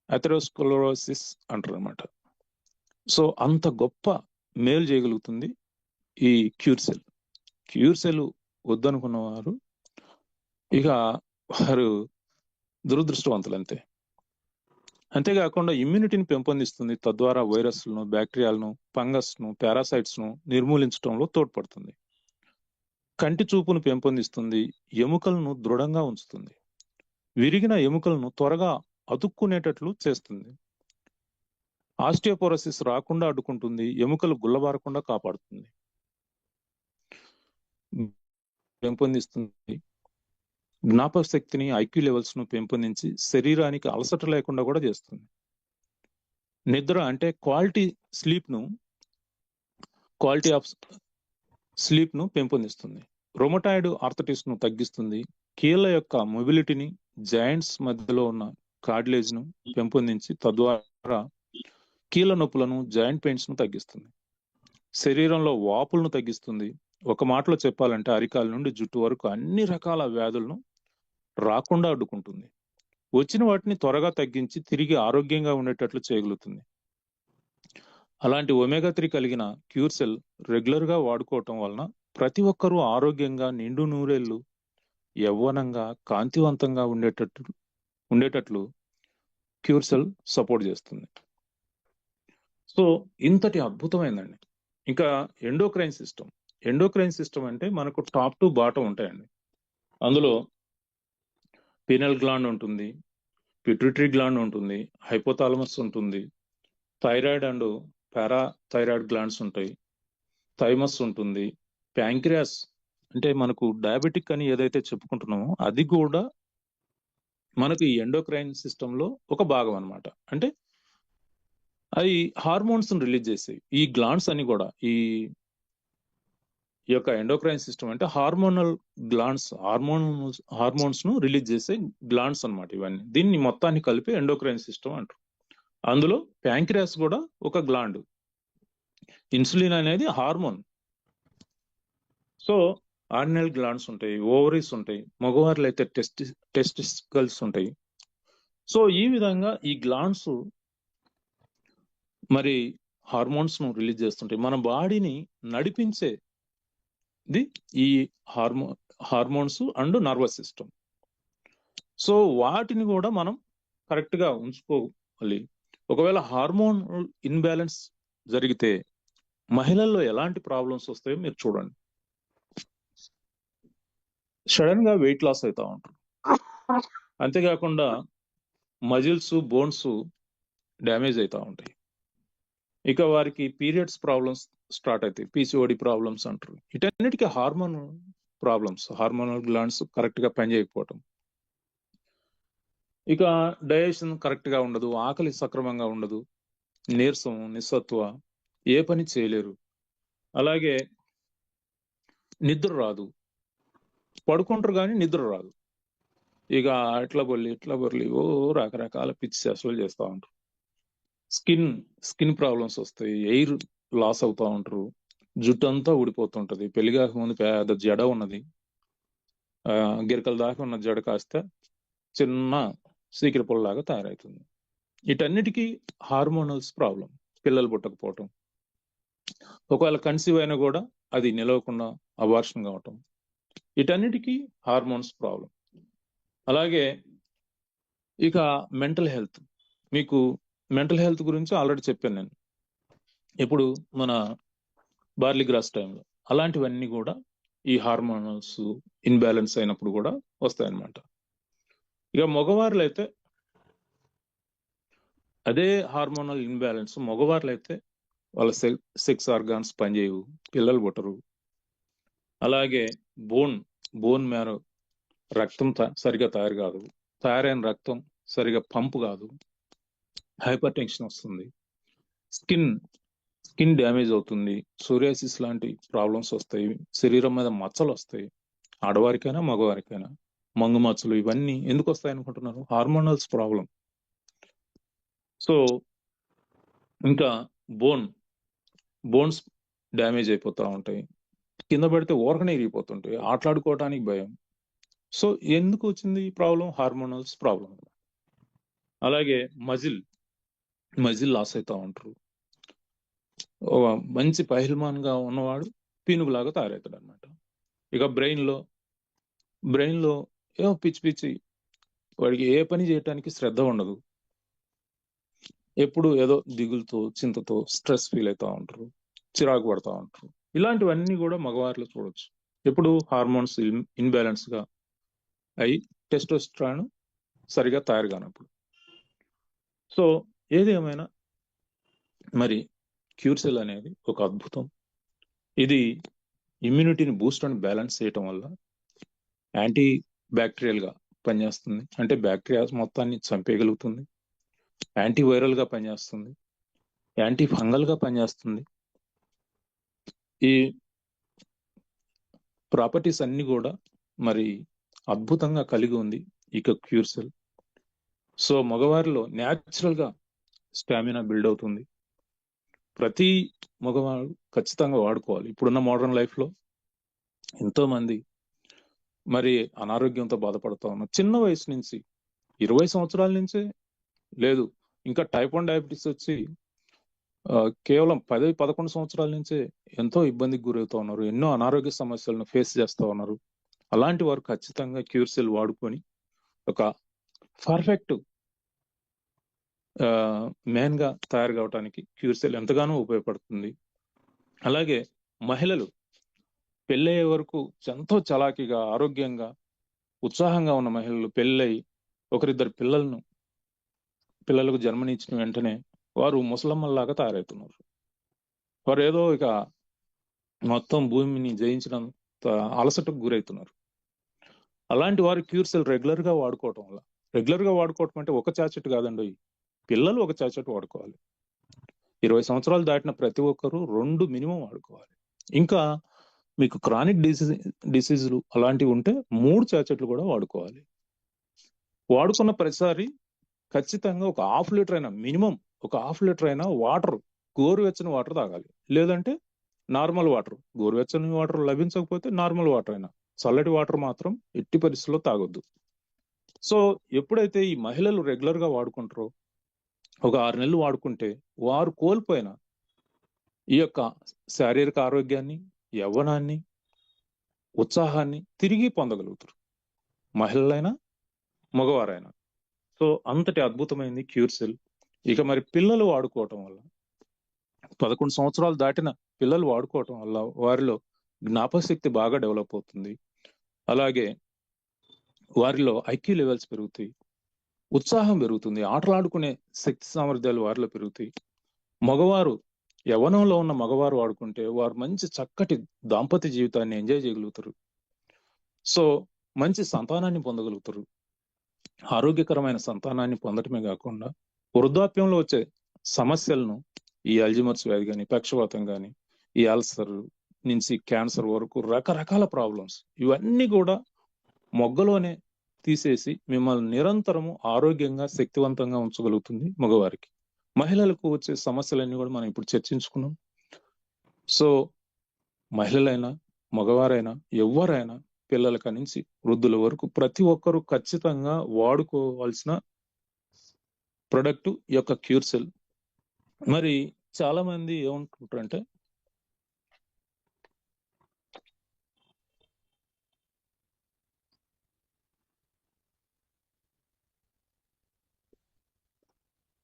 అథెరోస్క్లెరోసిస్ అంటారు అనమాట. సో అంత గొప్ప మేలు చేయగలుగుతుంది ఈ క్యూర్సెల్ వద్దనుకున్న వారు ఇక వారు దురదృష్టవంతులు అంతే. అంతేకాకుండా ఇమ్యూనిటీని పెంపొందిస్తుంది, తద్వారా వైరస్లను, బ్యాక్టీరియాలను, ఫంగస్ను, పారాసైట్స్ను నిర్మూలించడంలో తోడ్పడుతుంది. కంటి చూపును పెంపొందిస్తుంది, ఎముకలను దృఢంగా ఉంచుతుంది, విరిగిన ఎముకలను త్వరగా అతుక్కునేటట్లు చేస్తుంది, ఆస్టియోపోరోసిస్ రాకుండా అడ్డుకుంటుంది, ఎముకలు గుల్లబారకుండా కాపాడుతుంది, పెంపొందిస్తుంది, జ్ఞాపక శక్తిని, ఐక్యూ లెవెల్స్ ను పెంపొందించి శరీరానికి అలసట లేకుండా కూడా చేస్తుంది. నిద్ర అంటే క్వాలిటీ ఆఫ్ స్లీప్ ను పెంపొందిస్తుంది, రొమటాయిడ్ ఆర్థరైటిస్ ను తగ్గిస్తుంది, కీళ్ళ యొక్క మొబిలిటీని, జాయింట్స్ మధ్యలో ఉన్న కార్టిలేజ్ ను పెంపొందించి తద్వారా కీళ్ళ నొప్పులను, జాయింట్ పెయిన్స్ ను తగ్గిస్తుంది, శరీరంలో వాపులను తగ్గిస్తుంది. ఒక మాటలో చెప్పాలంటే అరికాల నుండి జుట్టు వరకు అన్ని రకాల వ్యాధులను రాకుండా అడ్డుకుంటుంది, వచ్చిన వాటిని త్వరగా తగ్గించి తిరిగి ఆరోగ్యంగా ఉండేటట్లు చేయగలుగుతుంది. అలాంటి ఒమేగా 3 కలిగిన క్యూర్సెల్ రెగ్యులర్ గా వాడుకోవటం వలన ప్రతి ఒక్కరూ ఆరోగ్యంగా, నిండు నూరేళ్లు, యవ్వనంగా, కాంతివంతంగా ఉండేటట్లు క్యూర్సెల్ సపోర్ట్ చేస్తుంది. సో ఇంతటి అద్భుతమైందండి. ఇంకా ఎండోక్రైన్ సిస్టమ్ అంటే మనకు టాప్ టు బాటం ఉంటాయండి. అందులో పీనల్ గ్లాండ్ ఉంటుంది, పిట్యూటరీ గ్లాండ్ ఉంటుంది, హైపోథాలమస్ ఉంటుంది, థైరాయిడ్ అండ్ పారాథైరాయిడ్ గ్లాండ్స్ ఉంటాయి, థైమస్ ఉంటుంది, ప్యాంక్రియాస్ అంటే మనకు డయాబెటిక్ అని ఏదైతే చెప్పుకుంటున్నామో అది కూడా మనకు ఈ ఎండోక్రైన్ సిస్టమ్ లో ఒక భాగం అన్నమాట. అంటే అవి హార్మోన్స్ రిలీజ్ చేస్తాయి. ఈ గ్లాండ్స్ అని కూడా ఈ యొక్క ఎండోక్రైన్ సిస్టమ్ అంటే హార్మోనల్ గ్లాండ్స్, హార్మోన్స్ ను రిలీజ్ చేసే గ్లాండ్స్ అన్నమాట ఇవన్నీ. దీన్ని మొత్తాన్ని కలిపి ఎండోక్రైన్ సిస్టమ్ అంటారు. అందులో ప్యాంక్రియాస్ కూడా ఒక గ్లాండ్. ఇన్సులిన్ అనేది హార్మోన్, సో ఆర్డినల్ గ్లాండ్స్ ఉంటాయి, ఓవరీస్ ఉంటాయి, మగవారిలో అయితే టెస్టికల్స్ ఉంటాయి. సో ఈ విధంగా ఈ గ్లాండ్స్ మరి హార్మోన్స్ ను రిలీజ్ చేస్తుంటాయి. మన బాడీని నడిపించేది ఈ hormones and nervous system. So వాటిని కూడా మనం కరెక్ట్ గా ఉంచుకోవాలి. ఒకవేళ హార్మోన్ ఇన్బ్యాలెన్స్ జరిగితే మహిళల్లో ఎలాంటి ప్రాబ్లమ్స్ వస్తాయో మీరు చూడండి. సడన్ గా వెయిట్ లాస్ అవుతా ఉంటారు. అంతేకాకుండా మజిల్స్, బోన్స్ డ్యామేజ్ అవుతా ఉంటాయి. ఇక వారికి పీరియడ్స్ ప్రాబ్లమ్స్ స్టార్ట్ అవుతాయి, పీసీఓడి ప్రాబ్లమ్స్ అంటారు. వీటన్నిటికీ hormone problems, hormonal glands correct గా పనిచేయకపోవటం. ఇక డైజెషన్ కరెక్ట్ గా ఉండదు, ఆకలి సక్రమంగా ఉండదు, నీరసం, నిస్సత్వ, ఏ పని చేయలేరు. అలాగే నిద్ర రాదు, పడుకుంటారు కానీ నిద్ర రాదు. ఇక ఇట్లా బొల్లి ఓ రకరకాల పిచ్చి చేష్టలు చేస్తూ ఉంటారు. స్కిన్ ప్రాబ్లమ్స్ వస్తాయి, ఎయిర్ లాస్ అవుతా ఉంటారు, జుట్టు అంతా ఊడిపోతుంటది, పెళ్లి కాకముందు పెద్ద జడ ఉన్నది, గిరకల దాకా ఉన్న జడ కాస్త చిన్న సీకిరి పొలలాగా తయారవుతుంది. వీటన్నిటికీ హార్మోనల్స్ ప్రాబ్లం. పిల్లలు పుట్టకపోవటం, ఒకవేళ కన్సీవ్ అయినా కూడా అది నిలవకుండా అబార్షన్ కావటం, వీటన్నిటికీ హార్మోన్స్ ప్రాబ్లం. అలాగే ఇక మెంటల్ హెల్త్. మీకు మెంటల్ హెల్త్ గురించి ఆల్రెడీ చెప్పాను నేను ఇప్పుడు మన బార్లీ గ్రాస్ టైంలో. అలాంటివన్నీ కూడా ఈ హార్మోనల్స్ ఇన్బ్యాలెన్స్ అయినప్పుడు కూడా వస్తాయన్నమాట. ఇక మగవారిలో అయితే అదే హార్మోనల్ ఇన్బ్యాలెన్స్, మగవారిలో అయితే వాళ్ళ సెక్స్ ఆర్గాన్స్ పనిచేయవు, పిల్లలు పుట్టరు. అలాగే బోన్ మ్యారో, రక్తం సరిగా తయారు కాదు, తయారైన రక్తం సరిగా పంపు కాదు, హైపర్ టెన్షన్ వస్తుంది, స్కిన్ డ్యామేజ్ అవుతుంది, సోరియాసిస్ లాంటి ప్రాబ్లమ్స్ వస్తాయి, శరీరం మీద మచ్చలు వస్తాయి, ఆడవారికైనా మగవారికైనా మంగు మచ్చలు. ఇవన్నీ ఎందుకు వస్తాయి అనుకుంటున్నారు? Hormonals problem. సో ఇంకా బోన్స్ డ్యామేజ్ అయిపోతూ ఉంటాయి, కింద పడితే ఊరకనే ఇరిగిపోతుంటాయి, ఆటలాడుకోవడానికి భయం. సో ఎందుకు వచ్చింది ఈ ప్రాబ్లం? Hormonals problem. అలాగే మజిల్ లాస్ అవుతా ఉంటారు. మంచి పహిల్మాన్ గా ఉన్నవాడు పీనుగులాగా తయారవుతాడు అనమాట. ఇక బ్రెయిన్ లో ఏమో పిచ్చి వాడికి ఏ పని చేయటానికి శ్రద్ధ ఉండదు, ఎప్పుడు ఏదో దిగులతో, చింతతో, స్ట్రెస్ ఫీల్ అవుతా ఉంటారు, చిరాకు పడతా ఉంటారు. ఇలాంటివన్నీ కూడా మగవారిలో చూడొచ్చు. ఎప్పుడు హార్మోన్స్ ఇన్బ్యాలెన్స్ గా అయి టెస్టోస్టెరాన్ సరిగా తయారు కానప్పుడు. సో ఏది ఏమైనా మరి క్యూర్సెల్ అనేది ఒక అద్భుతం. ఇది ఇమ్యూనిటీని బూస్ట్ అండ్ బ్యాలెన్స్ చేయటం వల్ల యాంటీ బ్యాక్టీరియల్ గా పనిచేస్తుంది, అంటే బ్యాక్టీరియా మొత్తాన్ని చంపేయగలుగుతుంది, యాంటీ వైరల్ గా పనిచేస్తుంది, యాంటీ ఫంగల్ గా పనిచేస్తుంది. ఈ ప్రాపర్టీస్ అన్ని కూడా మరి అద్భుతంగా కలిగి ఉంది ఇక క్యూర్సెల్. సో మగవారిలో న్యాచురల్ గా స్టామినా బిల్డ్ అవుతుంది. ప్రతి మగవాడు ఖచ్చితంగా వాడుకోవాలి. ఇప్పుడున్న మోడర్న్ లైఫ్ లో ఎంతో మంది మరి అనారోగ్యంతో బాధపడుతూ ఉన్నారు. చిన్న వయసు నుంచి 20 సంవత్సరాల నుంచే లేదు, ఇంకా టైప్ 1 డయాబెటీస్ వచ్చి కేవలం 10-11 సంవత్సరాల నుంచే ఎంతో ఇబ్బందికి గురవుతూ ఉన్నారు, ఎన్నో అనారోగ్య సమస్యలను ఫేస్ చేస్తూ ఉన్నారు. అలాంటి వారు ఖచ్చితంగా క్యూర్సెల్ వాడుకొని ఒక పర్ఫెక్ట్ మ్యాన్ గా తయారు కావడానికి క్యూర్సెల్ ఎంతగానో ఉపయోగపడుతుంది. అలాగే మహిళలు పెళ్ళయ్యే వరకు ఎంతో చలాకీగా, ఆరోగ్యంగా, ఉత్సాహంగా ఉన్న మహిళలు పెళ్ళై ఒకరిద్దరు పిల్లలకు జన్మనిచ్చిన వెంటనే వారు ముసలమ్మల్లాగా తయారవుతున్నారు. వారు ఏదో ఇక మొత్తం భూమిని జయించినంత అలసటకు గురవుతున్నారు. అలాంటి వారు క్యూర్సెల్ రెగ్యులర్ గా వాడుకోవటం వల్ల, రెగ్యులర్ గా వాడుకోవటం అంటే ఒక చాచెట్ కాదండి, పిల్లలు ఒక చాచెట్ వాడుకోవాలి. 20 సంవత్సరాలు దాటిన ప్రతి ఒక్కరూ 2 మినిమం వాడుకోవాలి. ఇంకా మీకు క్రానిక్ డిసీజులు అలాంటివి ఉంటే 3 చాచెట్లు కూడా వాడుకోవాలి. వాడుకున్న ప్రతిసారి ఖచ్చితంగా ఒక 1/2 లీటర్ అయినా, మినిమం ఒక 1/2 లీటర్ అయినా వాటర్, గోరువెచ్చని వాటర్ తాగాలి. లేదంటే నార్మల్ వాటర్, గోరువెచ్చని వాటర్ లభించకపోతే నార్మల్ వాటర్ అయినా, చల్లటి వాటర్ మాత్రం ఎట్టి పరిస్థితుల్లో తాగొద్దు. సో ఎప్పుడైతే ఈ మహిళలు రెగ్యులర్ గా వాడుకుంటారో, ఒక 6 నెలలు వాడుకుంటే వారు కోల్పోయిన ఈ యొక్క శారీరక ఆరోగ్యాన్ని, యవ్వనాన్ని, ఉత్సాహాన్ని తిరిగి పొందగలుగుతారు, మహిళలైనా మగవారైనా. సో అంతటి అద్భుతమైంది క్యూర్సెల్. ఇక మరి పిల్లలు వాడుకోవటం వల్ల, 11 సంవత్సరాలు దాటిన పిల్లలు వాడుకోవటం వల్ల వారిలో జ్ఞాపకశక్తి బాగా డెవలప్ అవుతుంది. అలాగే వారిలో ఐక్యూ లెవెల్స్ పెరుగుతాయి, ఉత్సాహం పెరుగుతుంది, ఆటలాడుకునే శక్తి సామర్థ్యాలు వారిలో పెరుగుతాయి. మగవారు, యవ్వనంలో ఉన్న మగవారు వాడుకుంటే వారు మంచి చక్కటి దాంపత్య జీవితాన్ని ఎంజాయ్ చేయగలుగుతారు. సో మంచి సంతానాన్ని పొందగలుగుతారు. ఆరోగ్యకరమైన సంతానాన్ని పొందటమే కాకుండా వృద్ధాప్యంలో వచ్చే సమస్యలను, ఈ అల్జిమర్స్ వ్యాధి కానీ, పక్షవాతం కానీ, ఈ అల్సర్ నుంచి క్యాన్సర్ వరకు రకరకాల ప్రాబ్లమ్స్, ఇవన్నీ కూడా మొగ్గలోనే తీసేసి మిమ్మల్ని నిరంతరము ఆరోగ్యంగా, శక్తివంతంగా ఉంచగలుగుతుంది మగవారికి. మహిళలకు వచ్చే సమస్యలన్నీ కూడా మనం ఇప్పుడు చర్చించుకున్నాం. సో మహిళలైనా మగవారైనా ఎవరైనా, పిల్లల నుంచి వృద్ధుల వరకు ప్రతి ఒక్కరూ ఖచ్చితంగా వాడుకోవాల్సిన ప్రొడక్ట్ ఈ యొక్క క్యూర్సెల్. మరి చాలా మంది ఏమనుకుంటారంటే,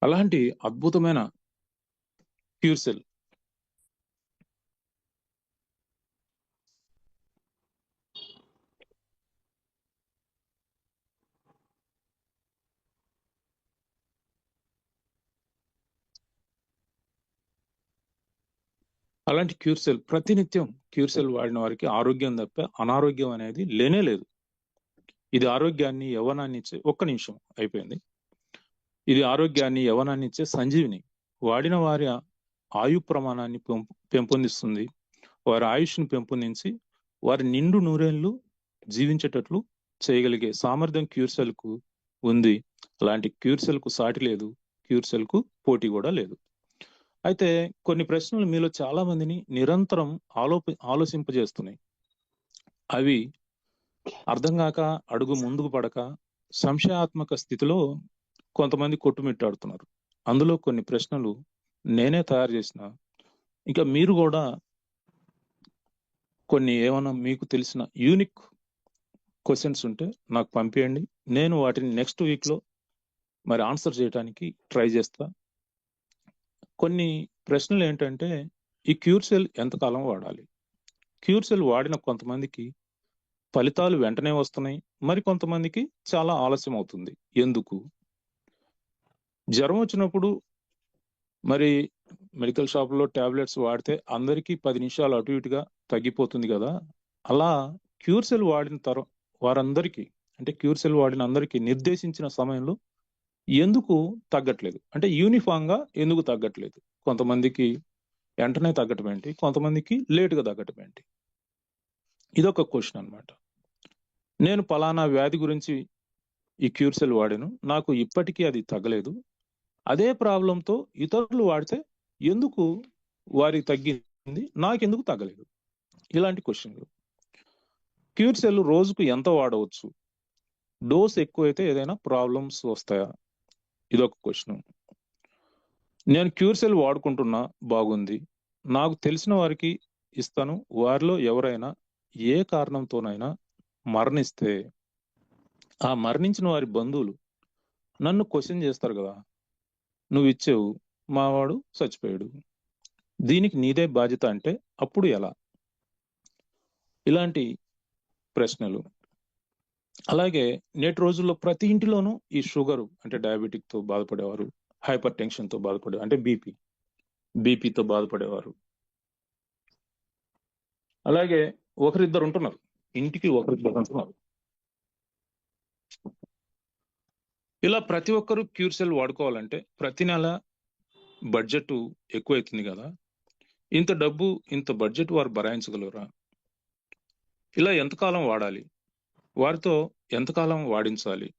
అలాంటి అద్భుతమైన క్యూర్సెల్ అలాంటి క్యూర్సెల్ ప్రతినిత్యం క్యూర్సెల్ వాడిన వారికి ఆరోగ్యం తప్ప అనారోగ్యం అనేది లేనే లేదు. ఇది ఆరోగ్యాన్ని, యవ్వనాన్ని ఇచ్చే, ఒక్క నిమిషం అయిపోయింది, ఇది ఆరోగ్యాన్ని, యవ్వనాన్ని ఇచ్చే సంజీవిని. వాడిన వారి ఆయు ప్రమాణాన్ని పెంపొందిస్తుంది, వారి ఆయుష్ని పెంపొందించి వారి నిండు నూరేళ్లు జీవించేటట్లు చేయగలిగే సామర్థ్యం క్యూర్సెల్ కు ఉంది. అలాంటి క్యూర్సెల్ కు సాటి లేదు, క్యూర్సెల్ కు పోటీ కూడా లేదు. అయితే కొన్ని ప్రశ్నలు మీలో చాలా మందిని నిరంతరం ఆలోచింపజేస్తున్నాయి. అవి అర్థం కాక, అడుగు ముందుకు పడక, సంశయాత్మక స్థితిలో కొంతమంది కొట్టుమిట్టాడుతున్నారు. అందులో కొన్ని ప్రశ్నలు నేనే తయారు చేసిన, ఇంకా మీరు కూడా కొన్ని ఏమైనా మీకు తెలిసిన యూనిక్ క్వశ్చన్స్ ఉంటే నాకు పంపించండి. నేను వాటిని నెక్స్ట్ వీక్లో మరి ఆన్సర్ చేయడానికి ట్రై చేస్తా. కొన్ని ప్రశ్నలు ఏంటంటే, ఈ క్యూర్సెల్ ఎంతకాలం వాడాలి? క్యూర్సెల్ వాడిన కొంతమందికి ఫలితాలు వెంటనే వస్తున్నాయి, మరి కొంతమందికి చాలా ఆలస్యం అవుతుంది. ఎందుకు? జ్వరం వచ్చినప్పుడు మరి మెడికల్ షాప్లో టాబ్లెట్స్ వాడితే అందరికీ 10 నిమిషాలు అటు ఇటుగా తగ్గిపోతుంది కదా. అలా క్యూర్సెల్ వాడిన తర్వాత వారందరికీ, అంటే క్యూర్సెల్ వాడిన అందరికీ నిర్దేశించిన సమయంలో ఎందుకు తగ్గట్లేదు? అంటే యూనిఫామ్ గా ఎందుకు తగ్గట్లేదు? కొంతమందికి వెంటనే తగ్గటం ఏంటి, కొంతమందికి లేటుగా తగ్గటం ఏంటి? ఇదొక క్వశ్చన్ అనమాట. నేను పలానా వ్యాధి గురించి ఈ క్యూర్సెల్ వాడాను, నాకు ఇప్పటికీ అది తగ్గలేదు, అదే ప్రాబ్లంతో ఇతరులు వాడితే ఎందుకు వారికి తగ్గింది, నాకెందుకు తగ్గలేదు? ఇలాంటి క్వశ్చన్లు. క్యూర్సెల్ రోజుకు ఎంత వాడవచ్చు? డోస్ ఎక్కువైతే ఏదైనా ప్రాబ్లమ్స్ వస్తాయా? ఇదొక క్వశ్చన్. నేను క్యూర్సెల్ వాడుకుంటున్నా, బాగుంది, నాకు తెలిసిన వారికి ఇస్తాను, వారిలో ఎవరైనా ఏ కారణంతోనైనా మరణిస్తే ఆ మరణించిన వారి బంధువులు నన్ను క్వశ్చన్ చేస్తారు కదా, నువ్వు ఇచ్చావు, మావాడు చచ్చిపోయాడు, దీనికి నీదే బాధ్యత అంటే అప్పుడు ఎలా? ఇలాంటి ప్రశ్నలు. అలాగే నేటి రోజుల్లో ప్రతి ఇంటిలోనూ ఈ షుగరు, అంటే డయాబెటిక్ తో బాధపడేవారు, హైపర్ టెన్షన్ తో బాధపడే, అంటే బీపీతో బాధపడేవారు, అలాగే ఒకరిద్దరు ఉంటున్నారు, ఇంటికి ఒకరిద్దరు ఉంటున్నారు. ఇలా ప్రతి ఒక్కరూ క్యూర్సెల్ వాడుకోవాలంటే ప్రతి నెల బడ్జెట్ ఎక్కువైతుంది కదా. ఇంత డబ్బు, ఇంత బడ్జెట్ వారు భరాయించగలరా? ఇలా ఎంతకాలం వాడాలి? వారితో ఎంతకాలం వాడించాలి?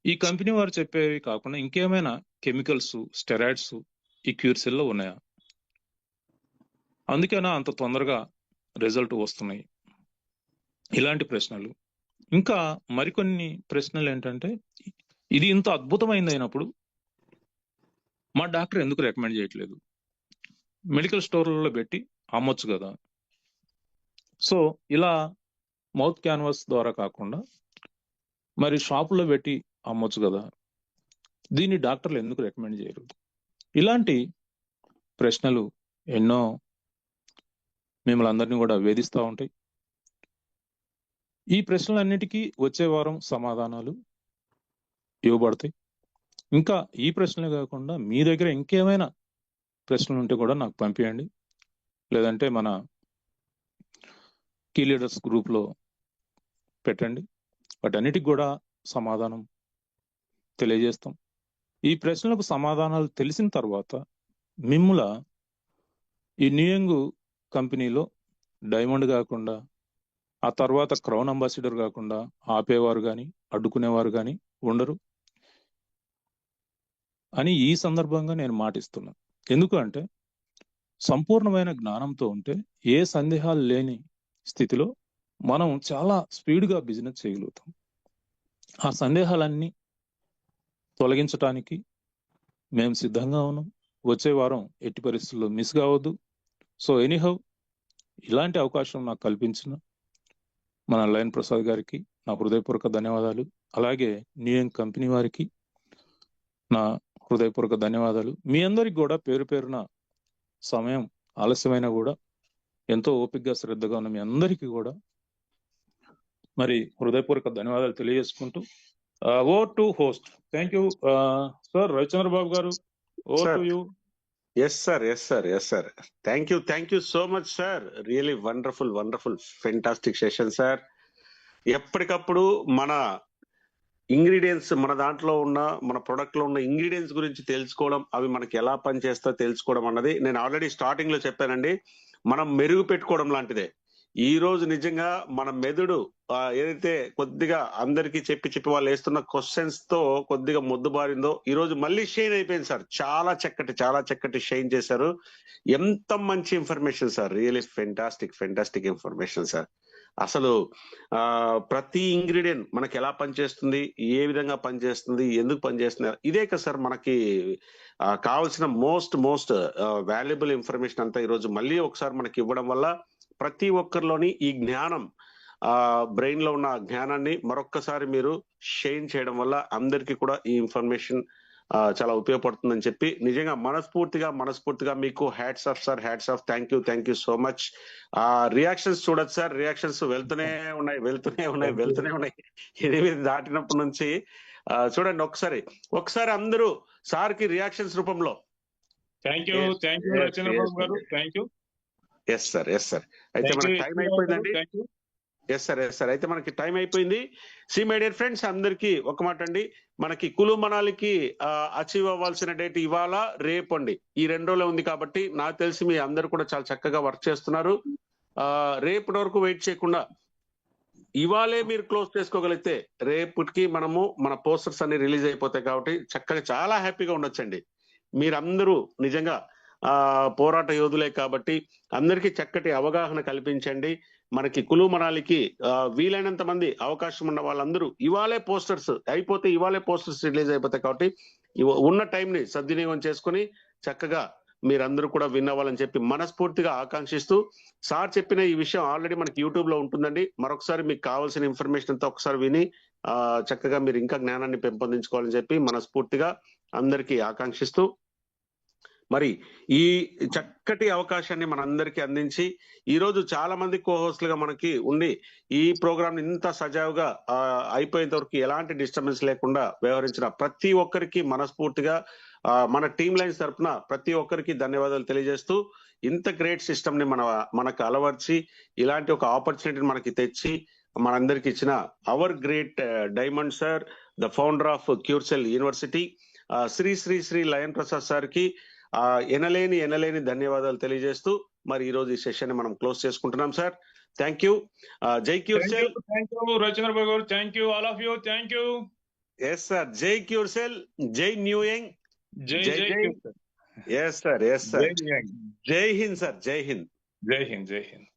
ఈ కంపెనీ వారు చెప్పేవి కాకుండా ఇంకేమైనా కెమికల్స్, స్టెరాయిడ్స్ ఈ క్యూర్సెల్లో ఉన్నాయా? అందుకేనా అంత తొందరగా రిజల్ట్ వస్తున్నాయి? ఇలాంటి ప్రశ్నలు. ఇంకా మరికొన్ని ప్రశ్నలు ఏంటంటే, ఇది ఇంత అద్భుతమైంది అయినప్పుడు మా డాక్టర్ ఎందుకు రికమెండ్ చేయట్లేదు? మెడికల్ స్టోర్లలో పెట్టి అమ్మొచ్చు కదా. సో ఇలా మౌత్ క్యాన్వాస్ ద్వారా కాకుండా మరి షాపులో పెట్టి అమ్మొచ్చు కదా, దీన్ని డాక్టర్లు ఎందుకు రికమెండ్ చేయరు? ఇలాంటి ప్రశ్నలు ఎన్నో మిమ్మల్ని అందరినీ కూడా వేధిస్తూ ఉంటాయి. ఈ ప్రశ్నలన్నిటికీ వచ్చే వారం సమాధానాలు ఇవ్వబడతాయి. ఇంకా ఈ ప్రశ్నలే కాకుండా మీ దగ్గర ఇంకేమైనా ప్రశ్నలు ఉంటే కూడా నాకు పంపించండి, లేదంటే మన కీ లీడర్స్ గ్రూప్లో పెట్టండి. వాటన్నిటికి కూడా సమాధానం తెలియజేస్తాం. ఈ ప్రశ్నలకు సమాధానాలు తెలిసిన తర్వాత మిమ్ముల ఈ న్యూయంగ్ కంపెనీలో డైమండ్ కాకుండా, ఆ తర్వాత క్రౌన్ అంబాసిడర్ కాకుండా ఆపేవారు కానీ అడ్డుకునేవారు కానీ ఉండరు అని ఈ సందర్భంగా నేను మాటిస్తున్నా. ఎందుకు అంటే, సంపూర్ణమైన జ్ఞానంతో ఉంటే ఏ సందేహాలు లేని స్థితిలో మనం చాలా స్పీడ్గా బిజినెస్ చేయగలుగుతాం. ఆ సందేహాలన్నీ తొలగించడానికి మేము సిద్ధంగా ఉన్నాం. వచ్చే వారం ఎట్టి పరిస్థితుల్లో మిస్ కావద్దు. సో ఎనీహౌ, ఇలాంటి అవకాశం నాకు కల్పించిన మన లయన్ ప్రసాద్ గారికి నా హృదయపూర్వక ధన్యవాదాలు. అలాగే న్యూయంగ్ కంపెనీ వారికి నా హృదయపూర్వక ధన్యవాదాలు. మీ అందరికి కూడా పేరు పేరున సమయం ఆలస్యమైనా కూడా ఎంతో ఓపికగా శ్రద్ధగా ఉన్న మీ అందరికీ కూడా మరి హృదయపూర్వక ధన్యవాదాలు తెలియజేసుకుంటూ over to host. Thank you sir. Ravichandra Babu గారు, over to you. Yes sir. Thank you so much sir. Really wonderful fantastic session sir. ఎప్పటికప్పుడు మన ఇంగ్రీడియంట్స్, మన దాంట్లో ఉన్న మన ప్రొడక్ట్ లో ఉన్న ఇంగ్రీడియంట్స్ గురించి తెలుసుకోవడం, అవి మనకి ఎలా పనిచేస్తా తెలుసుకోవడం అన్నది నేను ఆల్రెడీ స్టార్టింగ్ లో చెప్పానండి. మనం మెరుగు పెట్టుకోవడం లాంటిదే. ఈ రోజు నిజంగా మన మెదడు ఏదైతే కొద్దిగా అందరికి చెప్పి వాళ్ళు వేస్తున్న క్వశ్చన్స్ తో కొద్దిగా మొద్దుబారిందో ఈ రోజు మళ్ళీ షైన్ అయిపోయింది సార్. చాలా చక్కటి షైన్ చేశారు. ఎంత మంచి information sir. Really fantastic information sir. అసలు ప్రతి ఇంగ్రీడియంట్ మనకి ఎలా పనిచేస్తుంది, ఏ విధంగా పనిచేస్తుంది, ఎందుకు పనిచేస్తుంది, ఇదే కదా సార్ మనకి కావాల్సిన మోస్ట్ వాల్యుబుల్ ఇన్ఫర్మేషన్ అంతా ఈరోజు మళ్ళీ ఒకసారి మనకి ఇవ్వడం వల్ల ప్రతి ఒక్కరిలోని ఈ జ్ఞానం, బ్రెయిన్ లో ఉన్న జ్ఞానాన్ని మరొక్కసారి మీరు షేర్ చేయడం వల్ల అందరికీ కూడా ఈ ఇన్ఫర్మేషన్ చాలా ఉపయోగపడుతుందని చెప్పి నిజంగా మనస్ఫూర్తిగా మీకు hats off sir. Thank you so much. Reactions చూడొచ్చు సార్. రియాక్షన్స్ వెళ్తూనే ఉన్నాయి 8 దాటినప్పటి నుంచి. చూడండి ఒకసారి అందరూ సార్ కి రియాక్షన్స్ రూపంలో. Thank you Chandrababu garu. Thank you. Yes sir. అయితే మనకి టైం అయిపోయిందండి. Yes sir. అయితే మనకి టైం అయిపోయింది. సి మై డియర్ ఫ్రెండ్స్, అందరికి ఒక మాట అండి, మనకి కులు మనాలికి అచీవ్ అవ్వాల్సిన డేట్ ఇవాళ రేపు అండి. ఈ 2 రోజులే ఉంది కాబట్టి నాకు తెలిసి మీ అందరు కూడా చాలా చక్కగా వర్క్ చేస్తున్నారు. రేపటి వరకు వెయిట్ చేయకుండా ఇవాళే మీరు క్లోజ్ చేసుకోగలిగితే రేపటికి మనము మన పోస్టర్స్ అన్ని రిలీజ్ అయిపోతాయి కాబట్టి చక్కగా చాలా హ్యాపీగా ఉండొచ్చండి. మీరందరూ నిజంగా పోరాట యోధులే కాబట్టి అందరికీ చక్కటి అవగాహన కల్పించండి. మనకి కులు మనాలికి వీలైనంత మంది అవకాశం ఉన్న వాళ్ళందరూ ఇవాళే పోస్టర్స్ రిలీజ్ అయిపోతాయి కాబట్టి ఉన్న టైం ని సద్వినియోగం చేసుకుని చక్కగా మీరందరూ కూడా విన్ అవ్వాలని చెప్పి మనస్ఫూర్తిగా ఆకాంక్షిస్తూ, సార్ చెప్పిన ఈ విషయం ఆల్రెడీ మనకి యూట్యూబ్ లో ఉంటుందండి. మరొకసారి మీకు కావాల్సిన ఇన్ఫర్మేషన్ అంతా ఒకసారి విని చక్కగా మీరు ఇంకా జ్ఞానాన్ని పెంపొందించుకోవాలని చెప్పి మనస్ఫూర్తిగా అందరికీ ఆకాంక్షిస్తూ, మరి ఈ చక్కటి అవకాశాన్ని మనందరికీ అందించి ఈ రోజు చాలా మంది కోహోస్ట్లుగా మనకి ఉండి ఈ ప్రోగ్రామ్ ఇంత సజావుగా అయిపోయేంత వరకు ఎలాంటి డిస్టర్బెన్స్ లేకుండా వ్యవహరించిన ప్రతి ఒక్కరికి మనస్ఫూర్తిగా మన టీమ్ లైన్స్ తరఫున ప్రతి ఒక్కరికి ధన్యవాదాలు తెలియజేస్తూ, ఇంత గ్రేట్ సిస్టమ్ ని మనకు అలవర్చి ఇలాంటి ఒక ఆపర్చునిటీని మనకి తెచ్చి మనందరికి ఇచ్చిన our great diamond sir, the founder of Curecell University, Shri Lion Prasad sir కి ఎనలేని ధన్యవాదాలు తెలియజేస్తూ మరి ఈ రోజు ఈ సెషన్ ని మనం క్లోజ్ చేసుకుంటున్నాం సార్. Thank you. జై Curecell. Ravichandrababu garu. Thank you all of you. Thank you. Yes sir. జై క్యూర్సెల్, జై న్యూయంగ్, జై. Yes sir. జై హింద్ సార్. జై హింద్. జై హింద్.